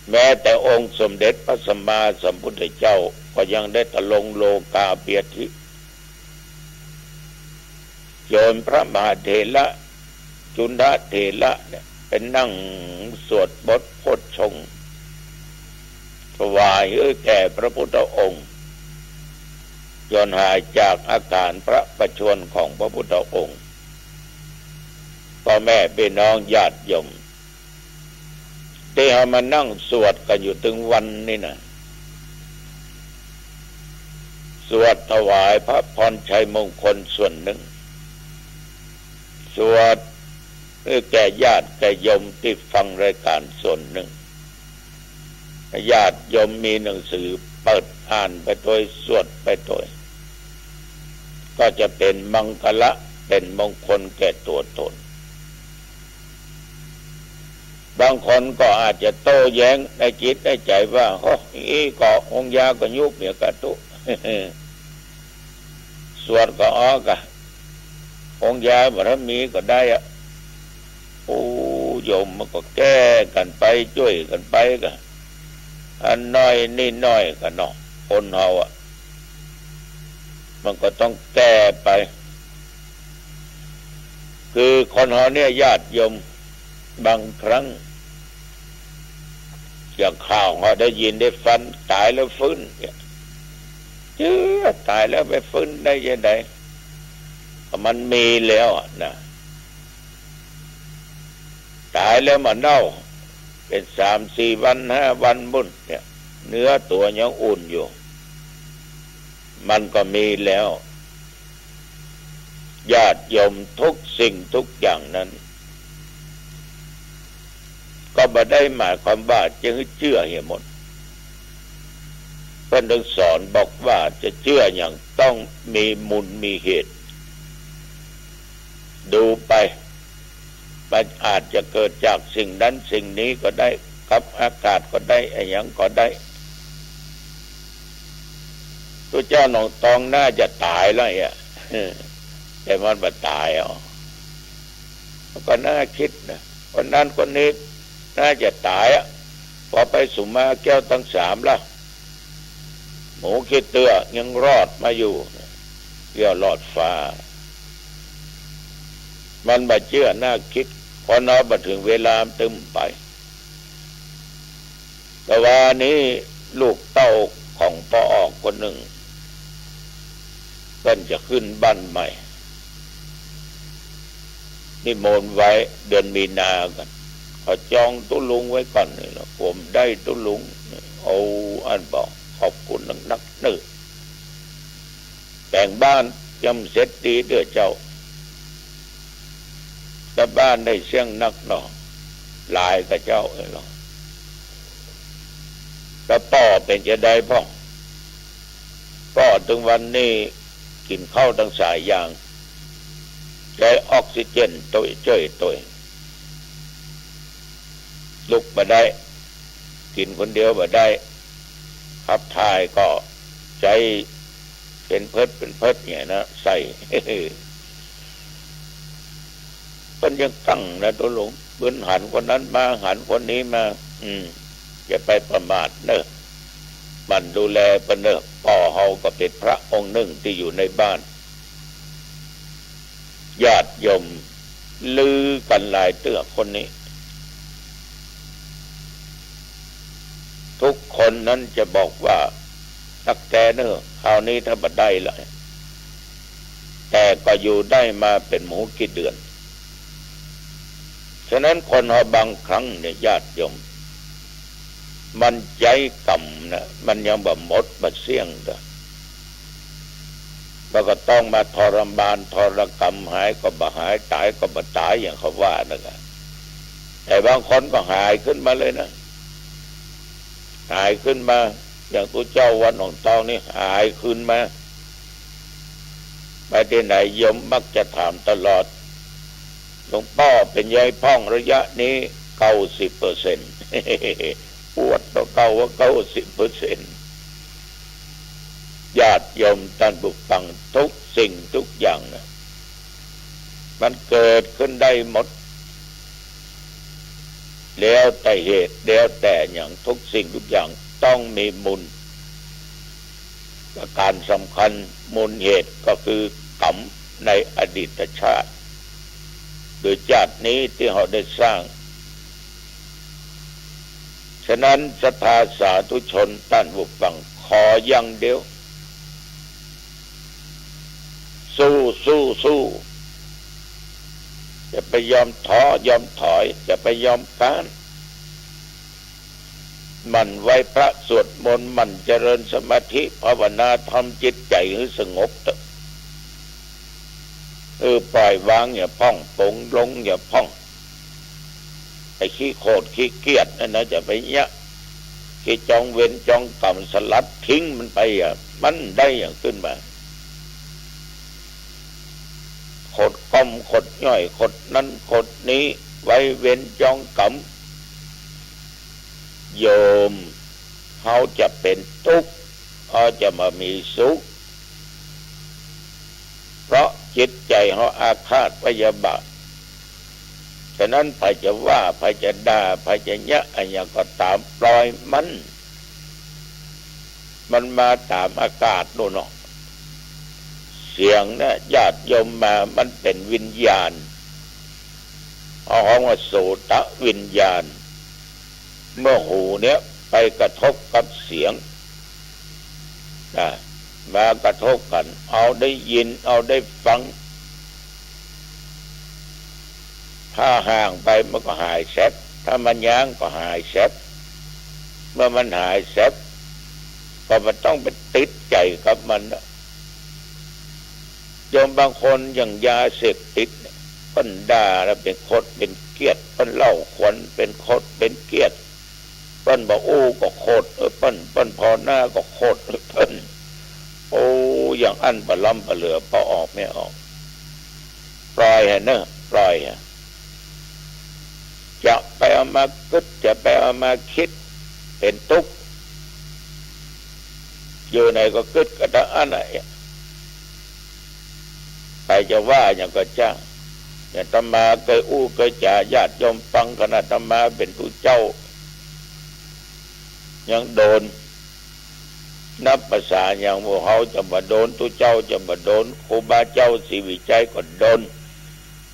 แม้แต่องค์สมเด็จพระสัมมาสัมพุทธเจ้าก็ยังได้ตะลงโลกาเปียธิโยมพระมหาเถระจุนทเถระเนี่ยเป็นนั่งสวดบทโพชฌงค์ถวายแก่พระพุทธองค์จนหายจากอาการพระประชวรของพระพุทธองค์พ่อแม่พี่น้องญาติโยมที่เขามานั่งสวดกันอยู่ถึงวันนี้นะสวดถวายพระพรชัยมงคลส่วนหนึ่งสวดแก่ญาติแก่โยมที่ฟังรายการส่วนหนึ่งญาติโยมมีหนังสือเปิดอ่านไปโดยสวดไปโดยก็จะเป็นมังคละเป็นมงคลแก่ตัวตนบางคนก็อาจจะโต้แย้งในจิตในใจว่าอีก็องค์ยาก็ยุบเนี่ยกะตุ สวดก็ออกะองค์ยาบารมีก็ได้อะโยมมันก็แก้กันไปช่วยกันไปกันอันน้อยนี่น้อยกันเนาะคนเฮาอ่ะมันก็ต้องแก้ไปคือคนเฮาเนี่ยญาติโยมบางครั้งอย่างข่าวเขาได้ยินได้ฟังตายแล้วฟื้นตายแล้วไปฟื้นได้ยังไงมันมีแล้วนะตายแล้วมันเน่าเป็น3-4 วัน5 วันบุ่นเนี่ยเนื้อตัวยังอุ่นอยู่มันก็มีแล้ว ญาติโยมทุกสิ่งทุกอย่างนั้นก็บ่ได้หมายความว่าจะเชื่อให้หมดเพิ่นถึงสอนบอกว่าจะเชื่ออย่างต้องมีมูลมีเหตุดูไปมันอาจจะเกิดจากสิ่งนั้นสิ่งนี้ก็ได้กับอากาศก็ได้อะไรอย่างก็ได้ตัวเจ้าหนองตองน่าจะตายแล้วแต่มันบ่ตายก็น่าคิดนะคนนั้นคนนี้น่าจะตายพอไปสุมาแก้วทั้งสามละหมูขี้เตื้อยังรอดมาอยู่เกี่ยวรอดฟ้ามันบ่เชื่อน่าคิดพอน้อมาถึงเวลาตึมไปแต่ว่านี้ลูกเต้าของพ่อออกคนหนึ่งเพิ่นจะขึ้นบ้านใหม่นิมนต์ไว้เดือนมีนากันเขาจองตุลุงไว้ก่อนนี่ละผมได้ตุลุงเอาอันบอกขอบคุณนักเนื้อแต่งบ้านยำเสร็จดีเด้อเจ้าแต่บ้านได้เสียงนักหนอลายกับเจ้าหรอแล้วพ่อเป็นจะได้พ่อถึงวันนี้กินข้าวทั้งสายอย่างได้ออกซิเจนตัวเจ้ยตัวลุกมาได้กินคนเดียวมาได้ขับถ่ายก็ใจเป็นเพิดเนี่ยนะใส่มันยังตั้งนะตัวหลวงเบื้นหันคนนั้นมาหันคนนี้มาอย่าไปประมาทเนอะมันดูแลปะเนอะพ่อเฮาก็เป็นพระองค์หนึ่งที่อยู่ในบ้านญาติโยมลือกันหลายเตื้อคนนี้ทุกคนนั้นจะบอกว่านักแต่เนอะคราวนี้ถ้าบัดได้ละแต่ก็อยู่ได้มาเป็นหมูกี่เดือนฉะนั้นคนเราบางครั้งเนี่ยญาติโยมมันใจกำนะมันยังบ่หมดบ่เสี่ยงเด้อแล้วก็ต้องมาทรมานทรกรรมหายก็บ่หายตายก็บ่ตายอย่างเขาว่านะครับแต่บางคนก็หายขึ้นมาเลยนะหายขึ้นมาอย่างตัวเจ้าวัดหนองตองนี่หายขึ้นมาไปที่ไหนโยมมักจะถามตลอดหลวงพ่อเป็นยายพ่องระยะนี้90%ปวดตัวเก่าว่า90%ญาติโยมท่านผู้ฟังทุกสิ่งทุกอย่างนะมันเกิดขึ้นได้หมดแล้วแต่เหตุแล้วแต่อย่างทุกสิ่งทุกอย่างต้องมีมูลประการสำคัญมูลเหตุก็คือกรรมในอดีตชาติโดยชาตินี้ที่เราได้สร้างฉะนั้นศรัทธาสาธุชนท่านผู้ฟังขออย่างเดียวสู้จะไปยอมท้อยอมถอยจะไปยอมค้านมันไหว้พระสวดมนต์มันเจริญสมาธิภาวนาทำจิตใจให้สงบเถอะปล่อยวางอย่าพ่องปงลงอย่าพ่องไอ้ขี้โคตรขี้เกียจนั่นนะจะไปเนี้ยขี้จองเว้นจองกรรมสลัดทิ้งมันไปมันได้อย่างขึ้นมาขดก้มขดย่อยขดนั้นขดนี้ไว้เว้นจองกรรมโยมเขาจะเป็นทุกข์เขาจะมามีสุขเพราะจิตใจเขาอาฆาตพยาบาทฉะนั้นใครจะว่าใครจะด่าใครจะแยะอะไรก็ตามปล่อยมันมาตามอากาศโน่นเนาะเสียงนะญาติโยมมามันเป็นวิญญาณเอาของว่าโสตวิญญาณเมื่อหูเนี้ยไปกระทบกับเสียงมากระทบกันเอาได้ยินเอาได้ฟังถ้าห่างไปมันก็หายแสบถ้ามันย้างก็หายแสบเมื่อมันหายแสบก็มันต้องไปติดใจกับมัน โยมบางคนอย่างยาเสพติดเปิ้นด่าแล้วเป็นคดเป็นเกียดเปิ้นเล่าขวัญเป็นคดเป็นเกียดเปิ้นบอกโอ้ก็โคตรเปิ้นพอหน้าก็โคตรเปิ้นโอ้อย่างอันปะล้ำปะเหลือพอออกไม่ออกปล่อยฮะเนอะปล่อยฮะจะไปเอามาคิดจะไปเอามาคิดเป็นทุกข์อยู่ไหนก็คิดก็ได้อันไหนใครจะว่าอย่างก็จ้างอย่างธรรมาเคยอู้เคยจ่าญาติโยมฟังขณะธรรมาเป็นผู้เจ้ายังโดนนับภาษาอย่างพวกเขาจะมาโดนตุเจ้าจะมาโดนครูบาเจ้าศรีวิจัยก็โดน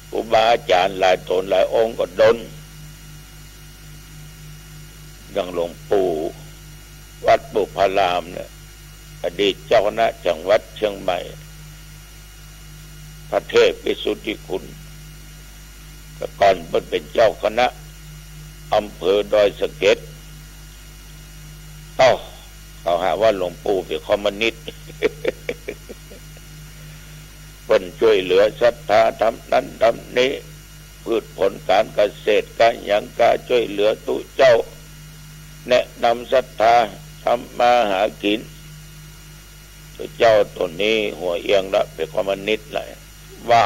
ครูบาอาจารย์หลายตนหลายองค์ก็โดนดังหลวงปู่วัดบุพารามเนี่ยอดีตเจ้าคณะจังหวัดเชียงใหม่พระเทพวิสุทธิคุณแต่ก่อนเป็นเจ้าคณะอำเภอดอยสะเก็ดเขาหาว่าหลวงปู่เป็นคอมมิวนิสต์เพิ่นช่วยเหลือศรัทธาทำนั้นทำนี้พืชผลการเกษตรการหยังการช่วยเหลือตุเจ้าแนะนำศรัทธาทำมาหากินตุเจ้าตัวนี้หัวเอียงละเป็นคอมมิวนิสต์เลยว่า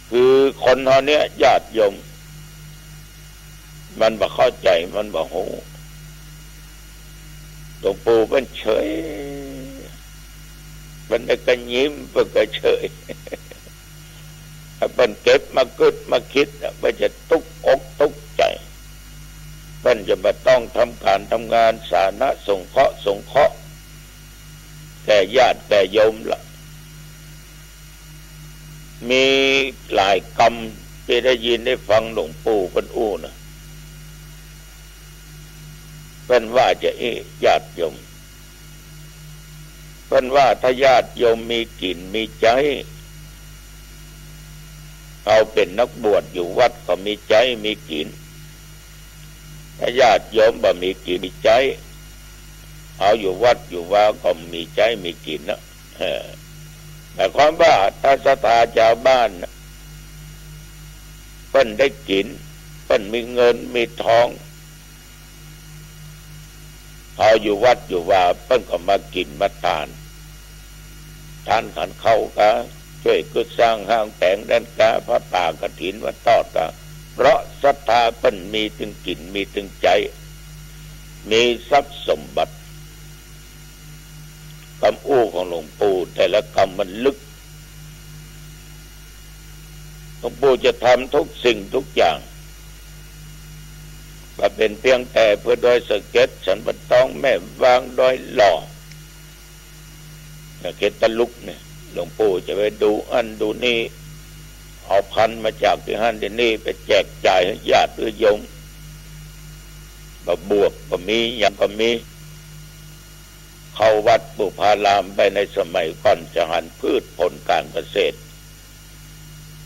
คือคนเท่านี้ญาติโยมมันบ่เข้าใจมันบ่ฮู้หลวงปู่เป็นเฉยมันได้กันยิ้มเพื่อก็เฉยเป็นเก็บมากึดมาคิดมันจะทุกอกทุกใจมันจะมาต้องทำการทำงานสาธารณะสงเคราะห์แก่ญาติแก่โยมละมีหลายกรรมที่ได้ยินได้ฟังหลวงปู่เป็นอู้นะเป็นว่าจะญาติโยมเป็นว่าถ้าญาติโยมมีกินมีใจเอาเป็นนักบวชอยู่วัดก็มีใจมีกินถ้าญาติโยมบ่มีกินมีใจเอาอยู่วัดอยู่ว่าก็มีใจมีกินนะแต่ความว่าถ้าศรัทธาชาวบ้านเพิ่นได้กินเพิ่นมีเงินมีทองเอาอยู่วัดอยู่ว่าเพิ่นก็มากินมาทานขันเข้ากะช่วยกุสร้างห้างแผงด้านกะพระป่ากฐินวัดตอดกะเพราะศรัทธาเพิ่นมีถึงกินมีถึงใจมีทรัพย์สมบัติคำอู้ของหลวงปู่แต่ละคำมันลึกหลวงปู่จะทำทุกสิ่งทุกอย่างก็เป็นเพียงแต่เพื่อดอยสะเก็ดสันปะตองแม่วางดอยหล่อเกตตะลุกเนี่ยหลวงปู่จะไปดูอันดูนี่เอาพันมาจากที่หันที่นี่ไปแจกจ่ายให้ญาติหรือโยมบวบก็มีอย่างก็มีเข้าวัดบุพารามไปในสมัยก่อนจะหันพืชผลการเกษตร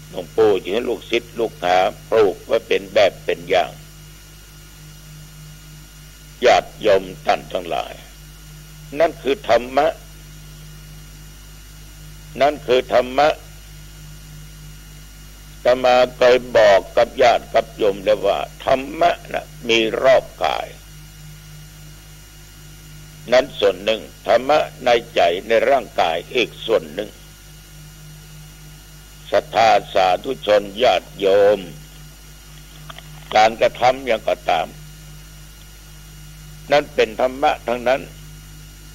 หลวงปู่จึงให้ลูกศิษย์ลูกหาปลูกไว้เป็นแบบเป็นอย่างญาติโยมท่านทั้งหลายนั่นคือธรรมะนั่นคือธรรมะอาตมาเคยบอกกับญาติกับโยมแล้วว่าธรรมะนะมีรอบกายนั้นส่วนหนึ่งธรรมะในใจในร่างกายอีกส่วนหนึ่งศรัทธาสาธุชนญาติโยมการกระทำอย่างก็ตามนั่นเป็นธรรมะทั้งนั้น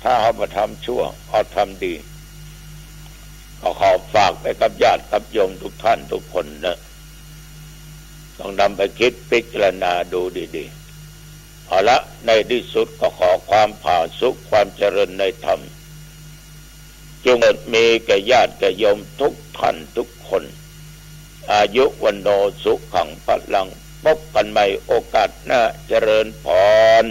ถ้าเอามาทำชั่วเอาทำดีก็ขอฝากไปกับญาติกับโยมทุกท่านทุกคนนะต้องนำไปคิดพิจารณาดูดีๆเอาละในที่สุดก็ขอความผาสุกความเจริญในธรรมจงมีแก่ญาติแก่โยมทุกท่านทุกคนอายุวันโนสุขังพลังพบกันใหม่โอกาสหน้าเจริญพร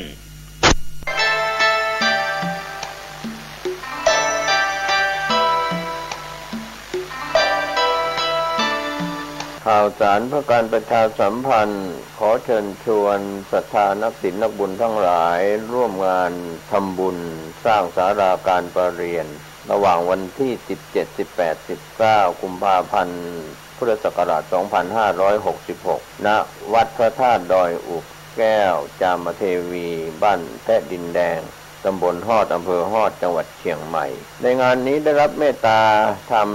ข่าวสารเพื่อการประชาสัมพันธ์ขอเชิญชวนศรัทธานักศีลนักบุญทั้งหลายร่วมงานทำบุญสร้างศาลาการประเรียน ระหว่างวันที่ 17 18 19 กุมภาพันธ์ พุทธศักราช 2566 ณ วัดพระธาตุดอยอุกแก้ว จามเทวี บ้านแพะดินแดง ตำบลฮอด อำเภอฮอด จังหวัดเชียงใหม่ ในงานนี้ได้รับเมตตาธรรม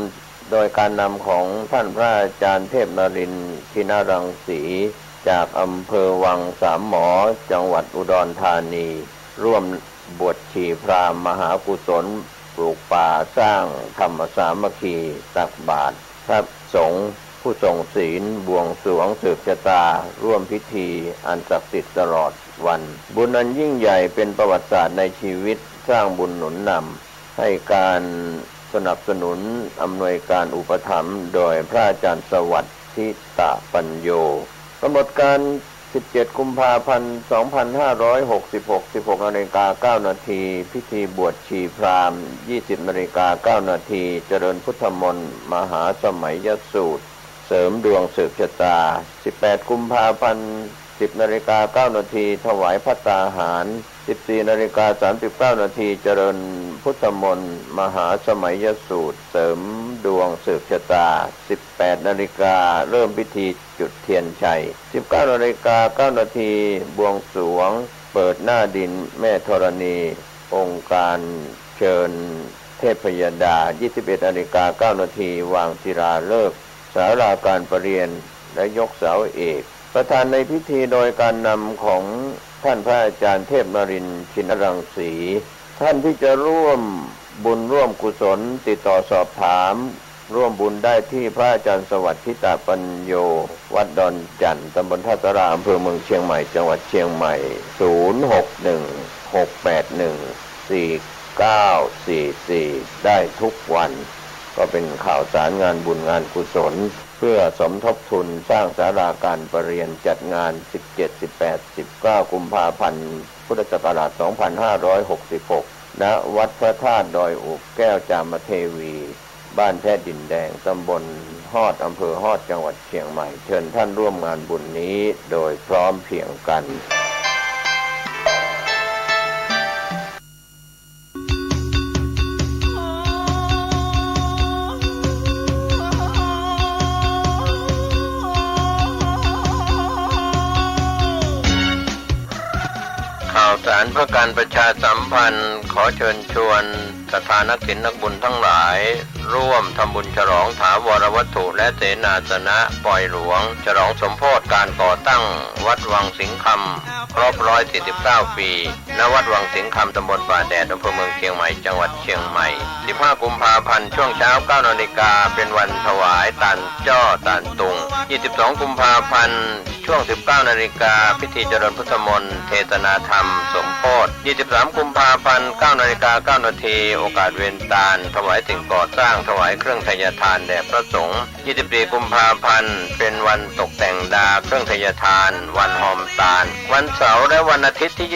โดยการนำของท่านพระอาจารย์เทพนรินทร์ ชินรังสี จากอำเภอวังสามหมอ จังหวัดอุดรธานี ร่วมบวชชีพราหมณ์มหากุศลปลูกป่าสร้างธรรมสามัคคีตักบาตรพระสงฆ์ผู้ทรงศีลบวงสรวงสืบชะตาร่วมพิธีอันศักดิ์สิทธิ์ตลอดวันบุญอันยิ่งใหญ่เป็นประวัติศาสตร์ในชีวิตสร้างบุญหนุนนำให้การสนับสนุนอำนวยการอุปถัมภ์โดยพระอาจารย์สวัสดิ์ทิตะปัญโยกำหนดการ17 กุมภาพันธ์ 2566 16 นาฬิกา 9 นาทีพิธีบวชชีพราหมณ์ 20 นาฬิกา 9 นาทีเจริญพุทธมนต์มหาสมัยยสูตรเสริมดวงสืบชะตา 18 กุมภาพันธ์ 10 นาฬิกา 9 นาทีถวายภัตตาหาร 14 นาฬิกา 39 นาทีเจริญพุทธมนต์มหาสมัยยสูตรเสริมดวงสืบชะตา 18 นาฬิกาเริ่มพิธีจุดเทียนชัย 19 นาฬิกา 9 นาทีบวงสรวงเปิดหน้าดินแม่ธรณีองค์การเชิญเทพยดา 21 นาฬิกา 9 นาทีวางศิลาฤกษ์ศาลาการประเรียนและยกเสาเอกประธานในพิธีโดยการนำของท่านพระอาจารย์เทพนรินทร์ชินรังสีท่านที่จะร่วมบุญร่วมกุศลติดต่อสอบถามร่วมบุญได้ที่พระอาจารย์สวัสดิ์ทิตะปัญโยวัดดอนจันทร์ตำบลท่าสาราอำเภอเมืองเชียงใหม่จังหวัดเชียงใหม่ 0616814944 ได้ทุกวันก็เป็นข่าวสารงานบุญงานกุศลเพื่อสมทบทุนสร้างศาลาการประเรียนจัดงาน 17 18 19 กุมภาพันธ์ พุทธศักราช 2566 ณ วัดพระธาตุดอยอุกแก้ว จามเทวี บ้านแพะดินแดง ตำบลฮอด อำเภอฮอด จังหวัดเชียงใหม่ เชิญท่านร่วมงานบุญนี้โดยพร้อมเพรียงกันข่าวสารเพื่อการประชาสัมพันธ์ขอเชิญชวนศรัทธานักศีลนักบุญทั้งหลายร่วมทำบุญฉลองถาวรวัตถุและเสนาสนะปล่อยหลวงฉลองสมโภชการก่อตั้งวัดวังสิงห์คำครบ149 ปีณวัดวังสิงห์คำตำบลป่าแดดอำเภอเมืองเชียงใหม่จังหวัดเชียงใหม่ 15 กุมภาพันธ์ช่วงเช้า 9 นาฬิกาเป็นวันถวายตาลจ้อตาลตุง 22 กุมภาพันธ์ช่วง 19 นาฬิกาพิธีเจริญพุทธมนต์เทศนาธรรมสมโภช 23 กุมภาพันธ์ 9 นาฬิกา 9 นาทีโอกาสเวียนตาลถวายสิ่งก่อสร้างถวายเครื่องไทยทานแด่พระสงฆ์ 24 กุมภาพันธ์เป็นวันตกแต่งดาเครื่องไทยทานวันหอมตาลวันเสาร์และวันอาทิตย์ที่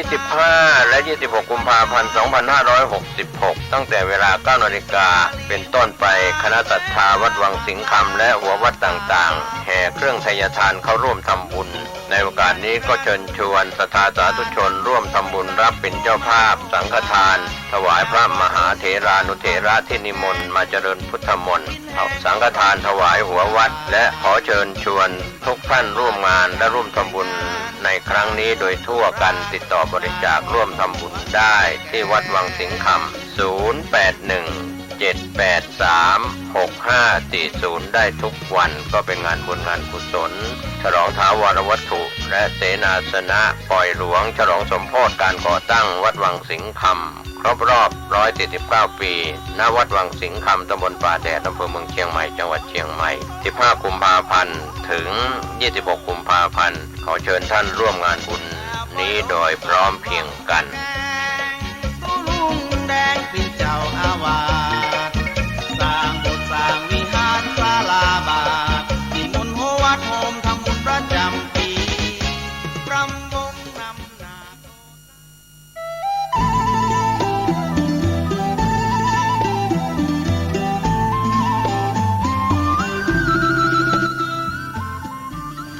25 และ 26 กุมภาพันธ์ 2566 ตั้งแต่เวลา 9 นาฬิกาเป็นต้นไปคณะศรัทธาวัดวังสิงห์คำและหัววัดต่างๆแห่เครื่องไทยทานเข้าร่วมทำบุญในโอกาสนี้ก็เชิญชวนศรัทธาสาธุชนร่วมทำบุญรับเป็นเจ้าภาพสังฆทานถวายพระมหาเถรานุเถระที่นิมนต์มาเจริญพุทธมนต์สังฆทานถวายหัววัดและขอเชิญชวนทุกท่านร่วมงานและร่วมทำบุญในครั้งนี้โดยทั่วกันติดต่อบริจาคร่วมทำบุญได้ที่วัดวังสิงห์คำ081-783-6540 ได้ทุกวันก็เป็นงานบุญงานกุศลฉลองถาวรวัตถุและเสนาสนะปล่อยหลวงฉลองสมโภชการก่อตั้งวัดวังสิงห์คำครบรอบ 149 ปีณวัดวังสิงห์คำตำบลป่าแดดอำเภอเมืองเชียงใหม่จังหวัดเชียงใหม่ 15 กุมภาพันธ์ถึง 26 กุมภาพันธ์ขอเชิญท่านร่วมงานบุญนี้โดยพร้อมเพรียงกันลุงแดงเป็นเจ้าอาวาสสร้างโบสถ์สร้างวิหารศาลาบาทที่มนต์โฮวัดโฮมทำบุญประจำปีรำวงนำนา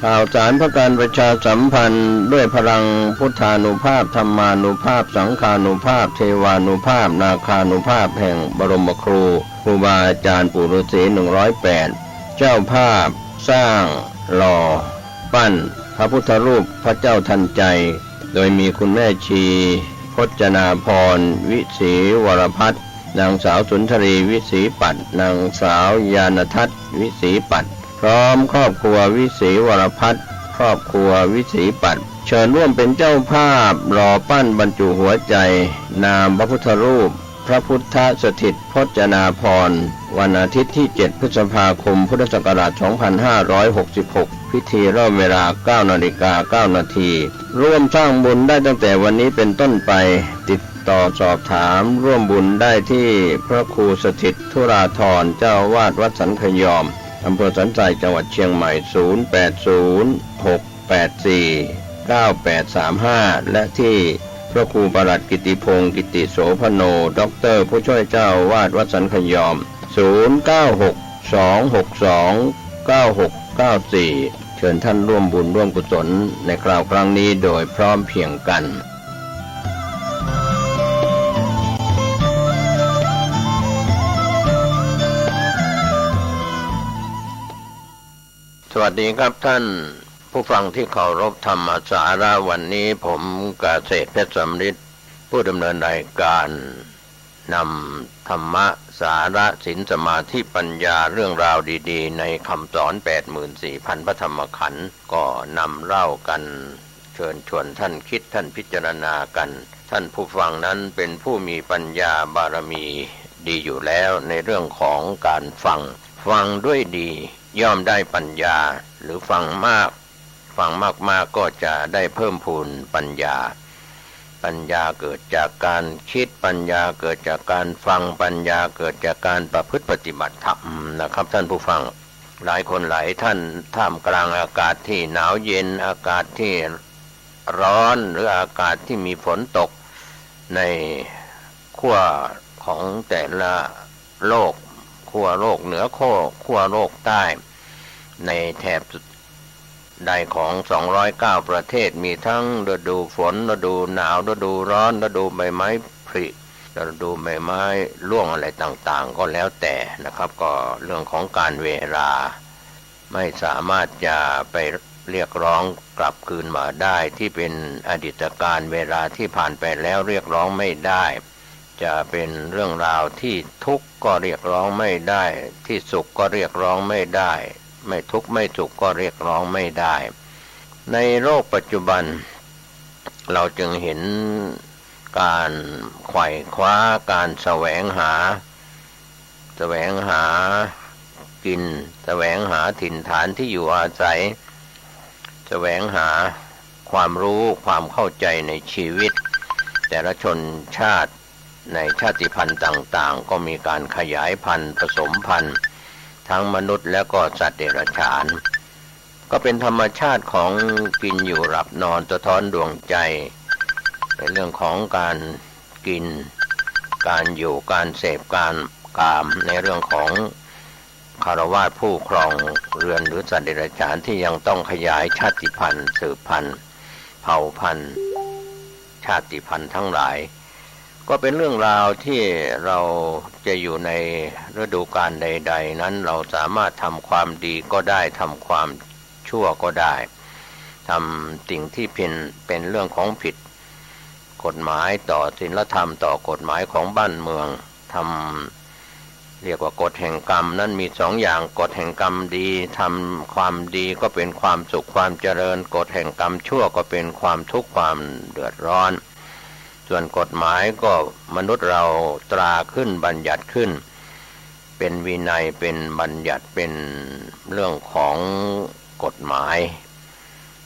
ข ข่าวสารเพื่อการประชาสัมพันธ์ด้วยพลังพุทธานุภาพธรรมานุภาพสังฆานุภาพเทวานุภาพนาคานุภาพแห่งบรมครูครูบาอาจารย์ปู่ฤาษี108เจ้าภาพสร้างหล่อปั้นพระพุทธรูปพระเจ้าทันใจโดยมีคุณแม่ชีพจนาพรวิศีวรพัฒน์นางสาวสุนทรีวิศีปัตย์นางสาวยานทัศน์วิศีปัตย์พร้อมครอบครัววิศีวรพัฒน์ครอบครัววิศีปัตย์เชิญร่วมเป็นเจ้าภาพหล่อปั้นบรรจุหัวใจนามพระพุทธรูปพระพุทธสถิตพจนาพรวันอาทิตย์ที่7พฤษภาคมพุทธศักราช2566พิธีเริ่มเวลา 9:09 น.ร่วมสร้างบุญได้ตั้งแต่วันนี้เป็นต้นไปติดต่อสอบถามร่วมบุญได้ที่พระครูสถิตธุราธรเจ้าวาดวัดสันขยอมอำเภอสันทรายจังหวัดเชียงใหม่0806849835และที่พระครูประหลัดกิติพงศ์กิติโสพโนด็อกเตอร์ผู้ช่วยเจ้าวาดวัดสันขยอม0962629694เชิญท่านร่วมบุญร่วมกุศลในคราวครั้งนี้โดยพร้อมเพรียงกันสวัสดีครับท่านผู้ฟังที่เคารพธรรมสาระวันนี้ผมเกษตรเพชรสำริดผู้ดำเนินรายการนำธรรมะสาระศีลสมาธิปัญญาเรื่องราวดีๆในคำสอน 84,000 พระธรรมขันธ์ก็นำเล่ากันเชิญชวนท่านคิดท่านพิจารณากันท่านผู้ฟังนั้นเป็นผู้มีปัญญาบารมีดีอยู่แล้วในเรื่องของการฟังด้วยดีย่อมได้ปัญญาหรือฟังมากก็จะได้เพิ่มพูนปัญญาเกิดจากการคิดปัญญาเกิดจากการฟังปัญญาเกิดจากการประพฤติปฏิบัติธรรมนะครับท่านผู้ฟังหลายคนหลายท่านท่ามกลางอากาศที่หนาวเย็นอากาศที่ร้อนหรืออากาศที่มีฝนตกในขั้วของแต่ละโลกขั้วโลกเหนือขั้วโลกใต้ในแถบใดของ209ประเทศมีทั้งฤดูฝนฤดูหนาวฤดูร้อนฤดูใบไม้ผลิฤดูใบไม้ร่วงอะไรต่างๆก็แล้วแต่นะครับก็เรื่องของการเวลาไม่สามารถจะไปเรียกร้องกลับคืนมาได้ที่เป็นอดีตการเวลาที่ผ่านไปแล้วเรียกร้องไม่ได้จะเป็นเรื่องราวที่ทุกข์ก็เรียกร้องไม่ได้ที่สุขก็เรียกร้องไม่ได้ไม่ทุกข์ไม่สุขก็เรียกร้องไม่ได้ในโลกปัจจุบันเราจึงเห็นการไขว่คว้าการแสวงหากินแสวงหาถิ่นฐานที่อยู่อาศัยแสวงหาความรู้ความเข้าใจในชีวิตแต่ละชนชาติในชาติพันธุ์ต่างๆก็มีการขยายพันธุ์ผสมพันธุ์ทั้งมนุษย์และก็สัตว์เดรัจฉานก็เป็นธรรมชาติของกินอยู่หลับนอนสะท้อนดวงใจในเรื่องของการกินการอยู่การเสพการกามในเรื่องของคฤหัสถ์ผู้ครองเรือนหรือสัตว์เดรัจฉานที่ยังต้องขยายชาติพันธุ์สืบพันธุ์เผ่าพันธุ์ชาติพันธุ์ทั้งหลายก็เป็นเรื่องราวที่เราจะอยู่ในฤดูกาลใดๆนั้นเราสามารถทำความดีก็ได้ทำความชั่วก็ได้ทำสิ่งที่เป็นเรื่องของผิดกฎหมายต่อศีลธรรมต่อกฎหมายของบ้านเมืองทำเรียกว่ากฎแห่งกรรมนั้นมี2อย่างกฎแห่งกรรมดีทำความดีก็เป็นความสุขความเจริญกฎแห่งกรรมชั่วก็เป็นความทุกข์ความเดือดร้อนส่วนกฎหมายก็มนุษย์เราตราขึ้นบัญญัติขึ้นเป็นวินัยเป็นบัญญัติเป็นเรื่องของกฎหมาย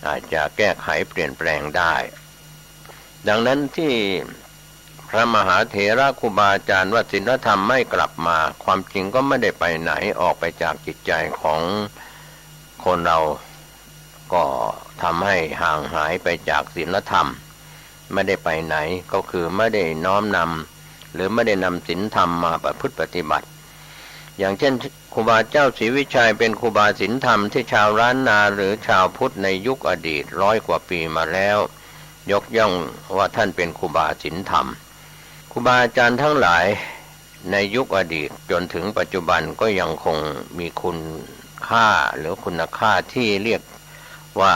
อาจจะแก้ไขเปลี่ยนแปลงได้ดังนั้นที่พระมหาเถระครูบาอาจารย์ว่าศีลธรรมไม่กลับมาความจริงก็ไม่ได้ไปไหนออกไปจากจิตใจของคนเราก็ทำให้ห่างหายไปจากศีลธรรมไม่ได้ไปไหนก็คือไม่ได้น้อมนำหรือไม่ได้นำศีลธรรมมาประพฤติปฏิบัติอย่างเช่น ครูบาเจ้าศรีวิชัยเป็นครูบาศีลธรรมที่ชาวล้านนาหรือชาวพุทธในยุคอดีต100 กว่าปีมาแล้วยกย่องว่าท่านเป็นครูบาศีลธรรมครูบาอาจารย์ทั้งหลายในยุคอดีตจนถึงปัจจุบันก็ยังคงมีคุณค่าหรือคุณค่าที่เรียกว่า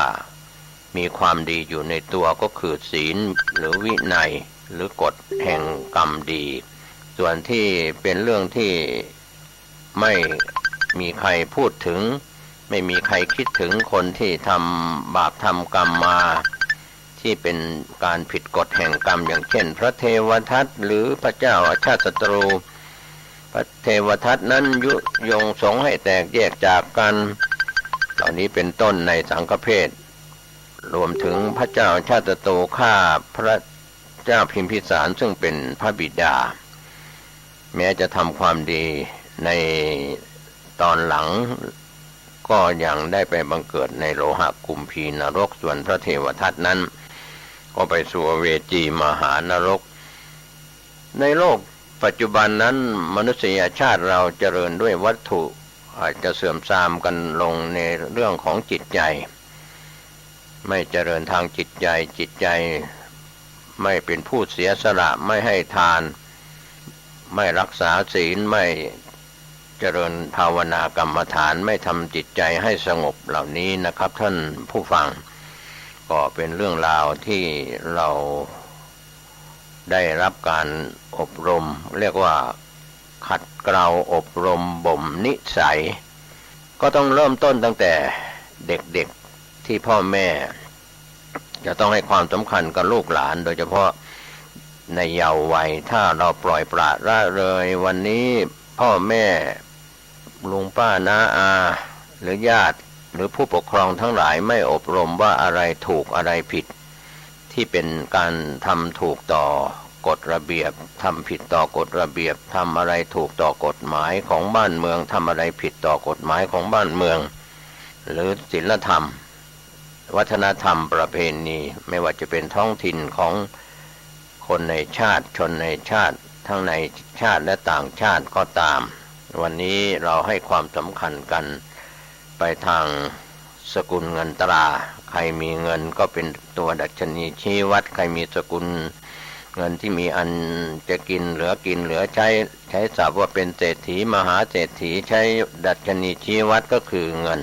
มีความดีอยู่ในตัวก็คือศีลหรือวินัยหรือกฎแห่งกรรมดีส่วนที่เป็นเรื่องที่ไม่มีใครพูดถึงไม่มีใครคิดถึงคนที่ทำบาปทำกรรมมาที่เป็นการผิดกฎแห่งกรรมอย่างเช่นพระเทวทัตหรือพระเจ้าอาชาติศัตรูพระเทวทัตนั้นยุยงสงฆ์ให้แตกแยกจากกันเหล่านี้เป็นต้นในสังฆเพศรวมถึงพระเจ้าชาติศัตรูฆ่าพระเจ้าพิมพิสารซึ่งเป็นพระบิดาแม้จะทำความดีในตอนหลังก็ยังได้ไปบังเกิดในโลหะกุมพีนรกส่วนพระเทวทัตนั้นก็ไปสู่เวจีมหานรกในโลกปัจจุบันนั้นมนุษยชาติเราเจริญด้วยวัตถุอาจจะเสื่อมทรามกันลงในเรื่องของจิตใจไม่เจริญทางจิตใจไม่เป็นผู้เสียสละไม่ให้ทานไม่รักษาศีลไม่เจริญภาวนากรรมฐานไม่ทำจิตใจให้สงบเหล่านี้นะครับท่านผู้ฟังก็เป็นเรื่องราวที่เราได้รับการอบรมเรียกว่าขัดเกลาอบรมบ่มนิสัยก็ต้องเริ่มต้นตั้งแต่เด็กๆที่พ่อแม่จะต้องให้ความสำคัญกับลูกหลานโดยเฉพาะในเยาว์วัยถ้าเราปล่อยปละละเลยวันนี้พ่อแม่ลุงป้าน้าอาหรือญาติหรือผู้ปกครองทั้งหลายไม่อบรมว่าอะไรถูกอะไรผิดที่เป็นการทำถูกต่อกฎระเบียบทำผิดต่อกฎระเบียบทำอะไรถูกต่อกฎหมายของบ้านเมืองทำอะไรผิดต่อกฎหมายของบ้านเมืองหรือศีลธรรมวัฒนธรรมประเพณีไม่ว่าจะเป็นท้องถิ่นของคนในชาติชนในชาติทั้งในชาติและต่างชาติก็ตามวันนี้เราให้ความสำคัญกันไปทางสกุลเงินตราใครมีเงินก็เป็นตัวดัชนีชี้วัดใครมีสกุลเงินที่มีอันจะกินเหลือใช้ศัพท์ว่าเป็นเศรษฐีมหาเศรษฐีใช้ดัชนีชี้วัดก็คือเงิน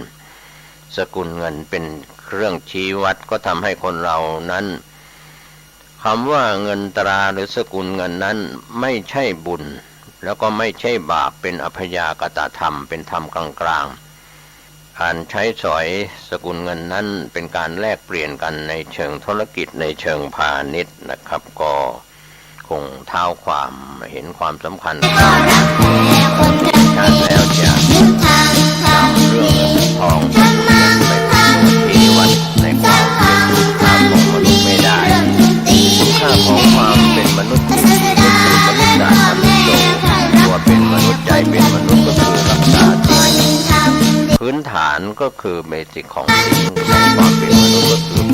สกุลเงินเป็นเครื่องชี้วัดก็ทำให้คนเรานั้นคำว่าเงินตราหรือสกุลเงินนั้นไม่ใช่บุญแล้วก็ไม่ใช่บาปเป็นอภยากตธรรมเป็นธรรมกลางๆการใช้สอยสกุลเงินนั้นเป็นการแลกเปลี่ยนกันในเชิงธุรกิจในเชิงพาณิชย์นะครับก็คงเท้าความเห็นความสำคัญชาติแล้วจะนำเรื่องเงินทองสกุลเงินไปเป็นตัวชี้วัดในความเป็นคุณค่าของมนุษย์ไม่ได้คุณค่าของความเป็นมนุษย์ที่มีก็คือมนุษย์ด่านมนุษย์โลตัวเป็นมนุษย์ใจเป็นมนุษย์ก็คือรักษาศีลพื้นฐานก็คือเบสิกของศีลของความเป็นมนุษย์ก็คือ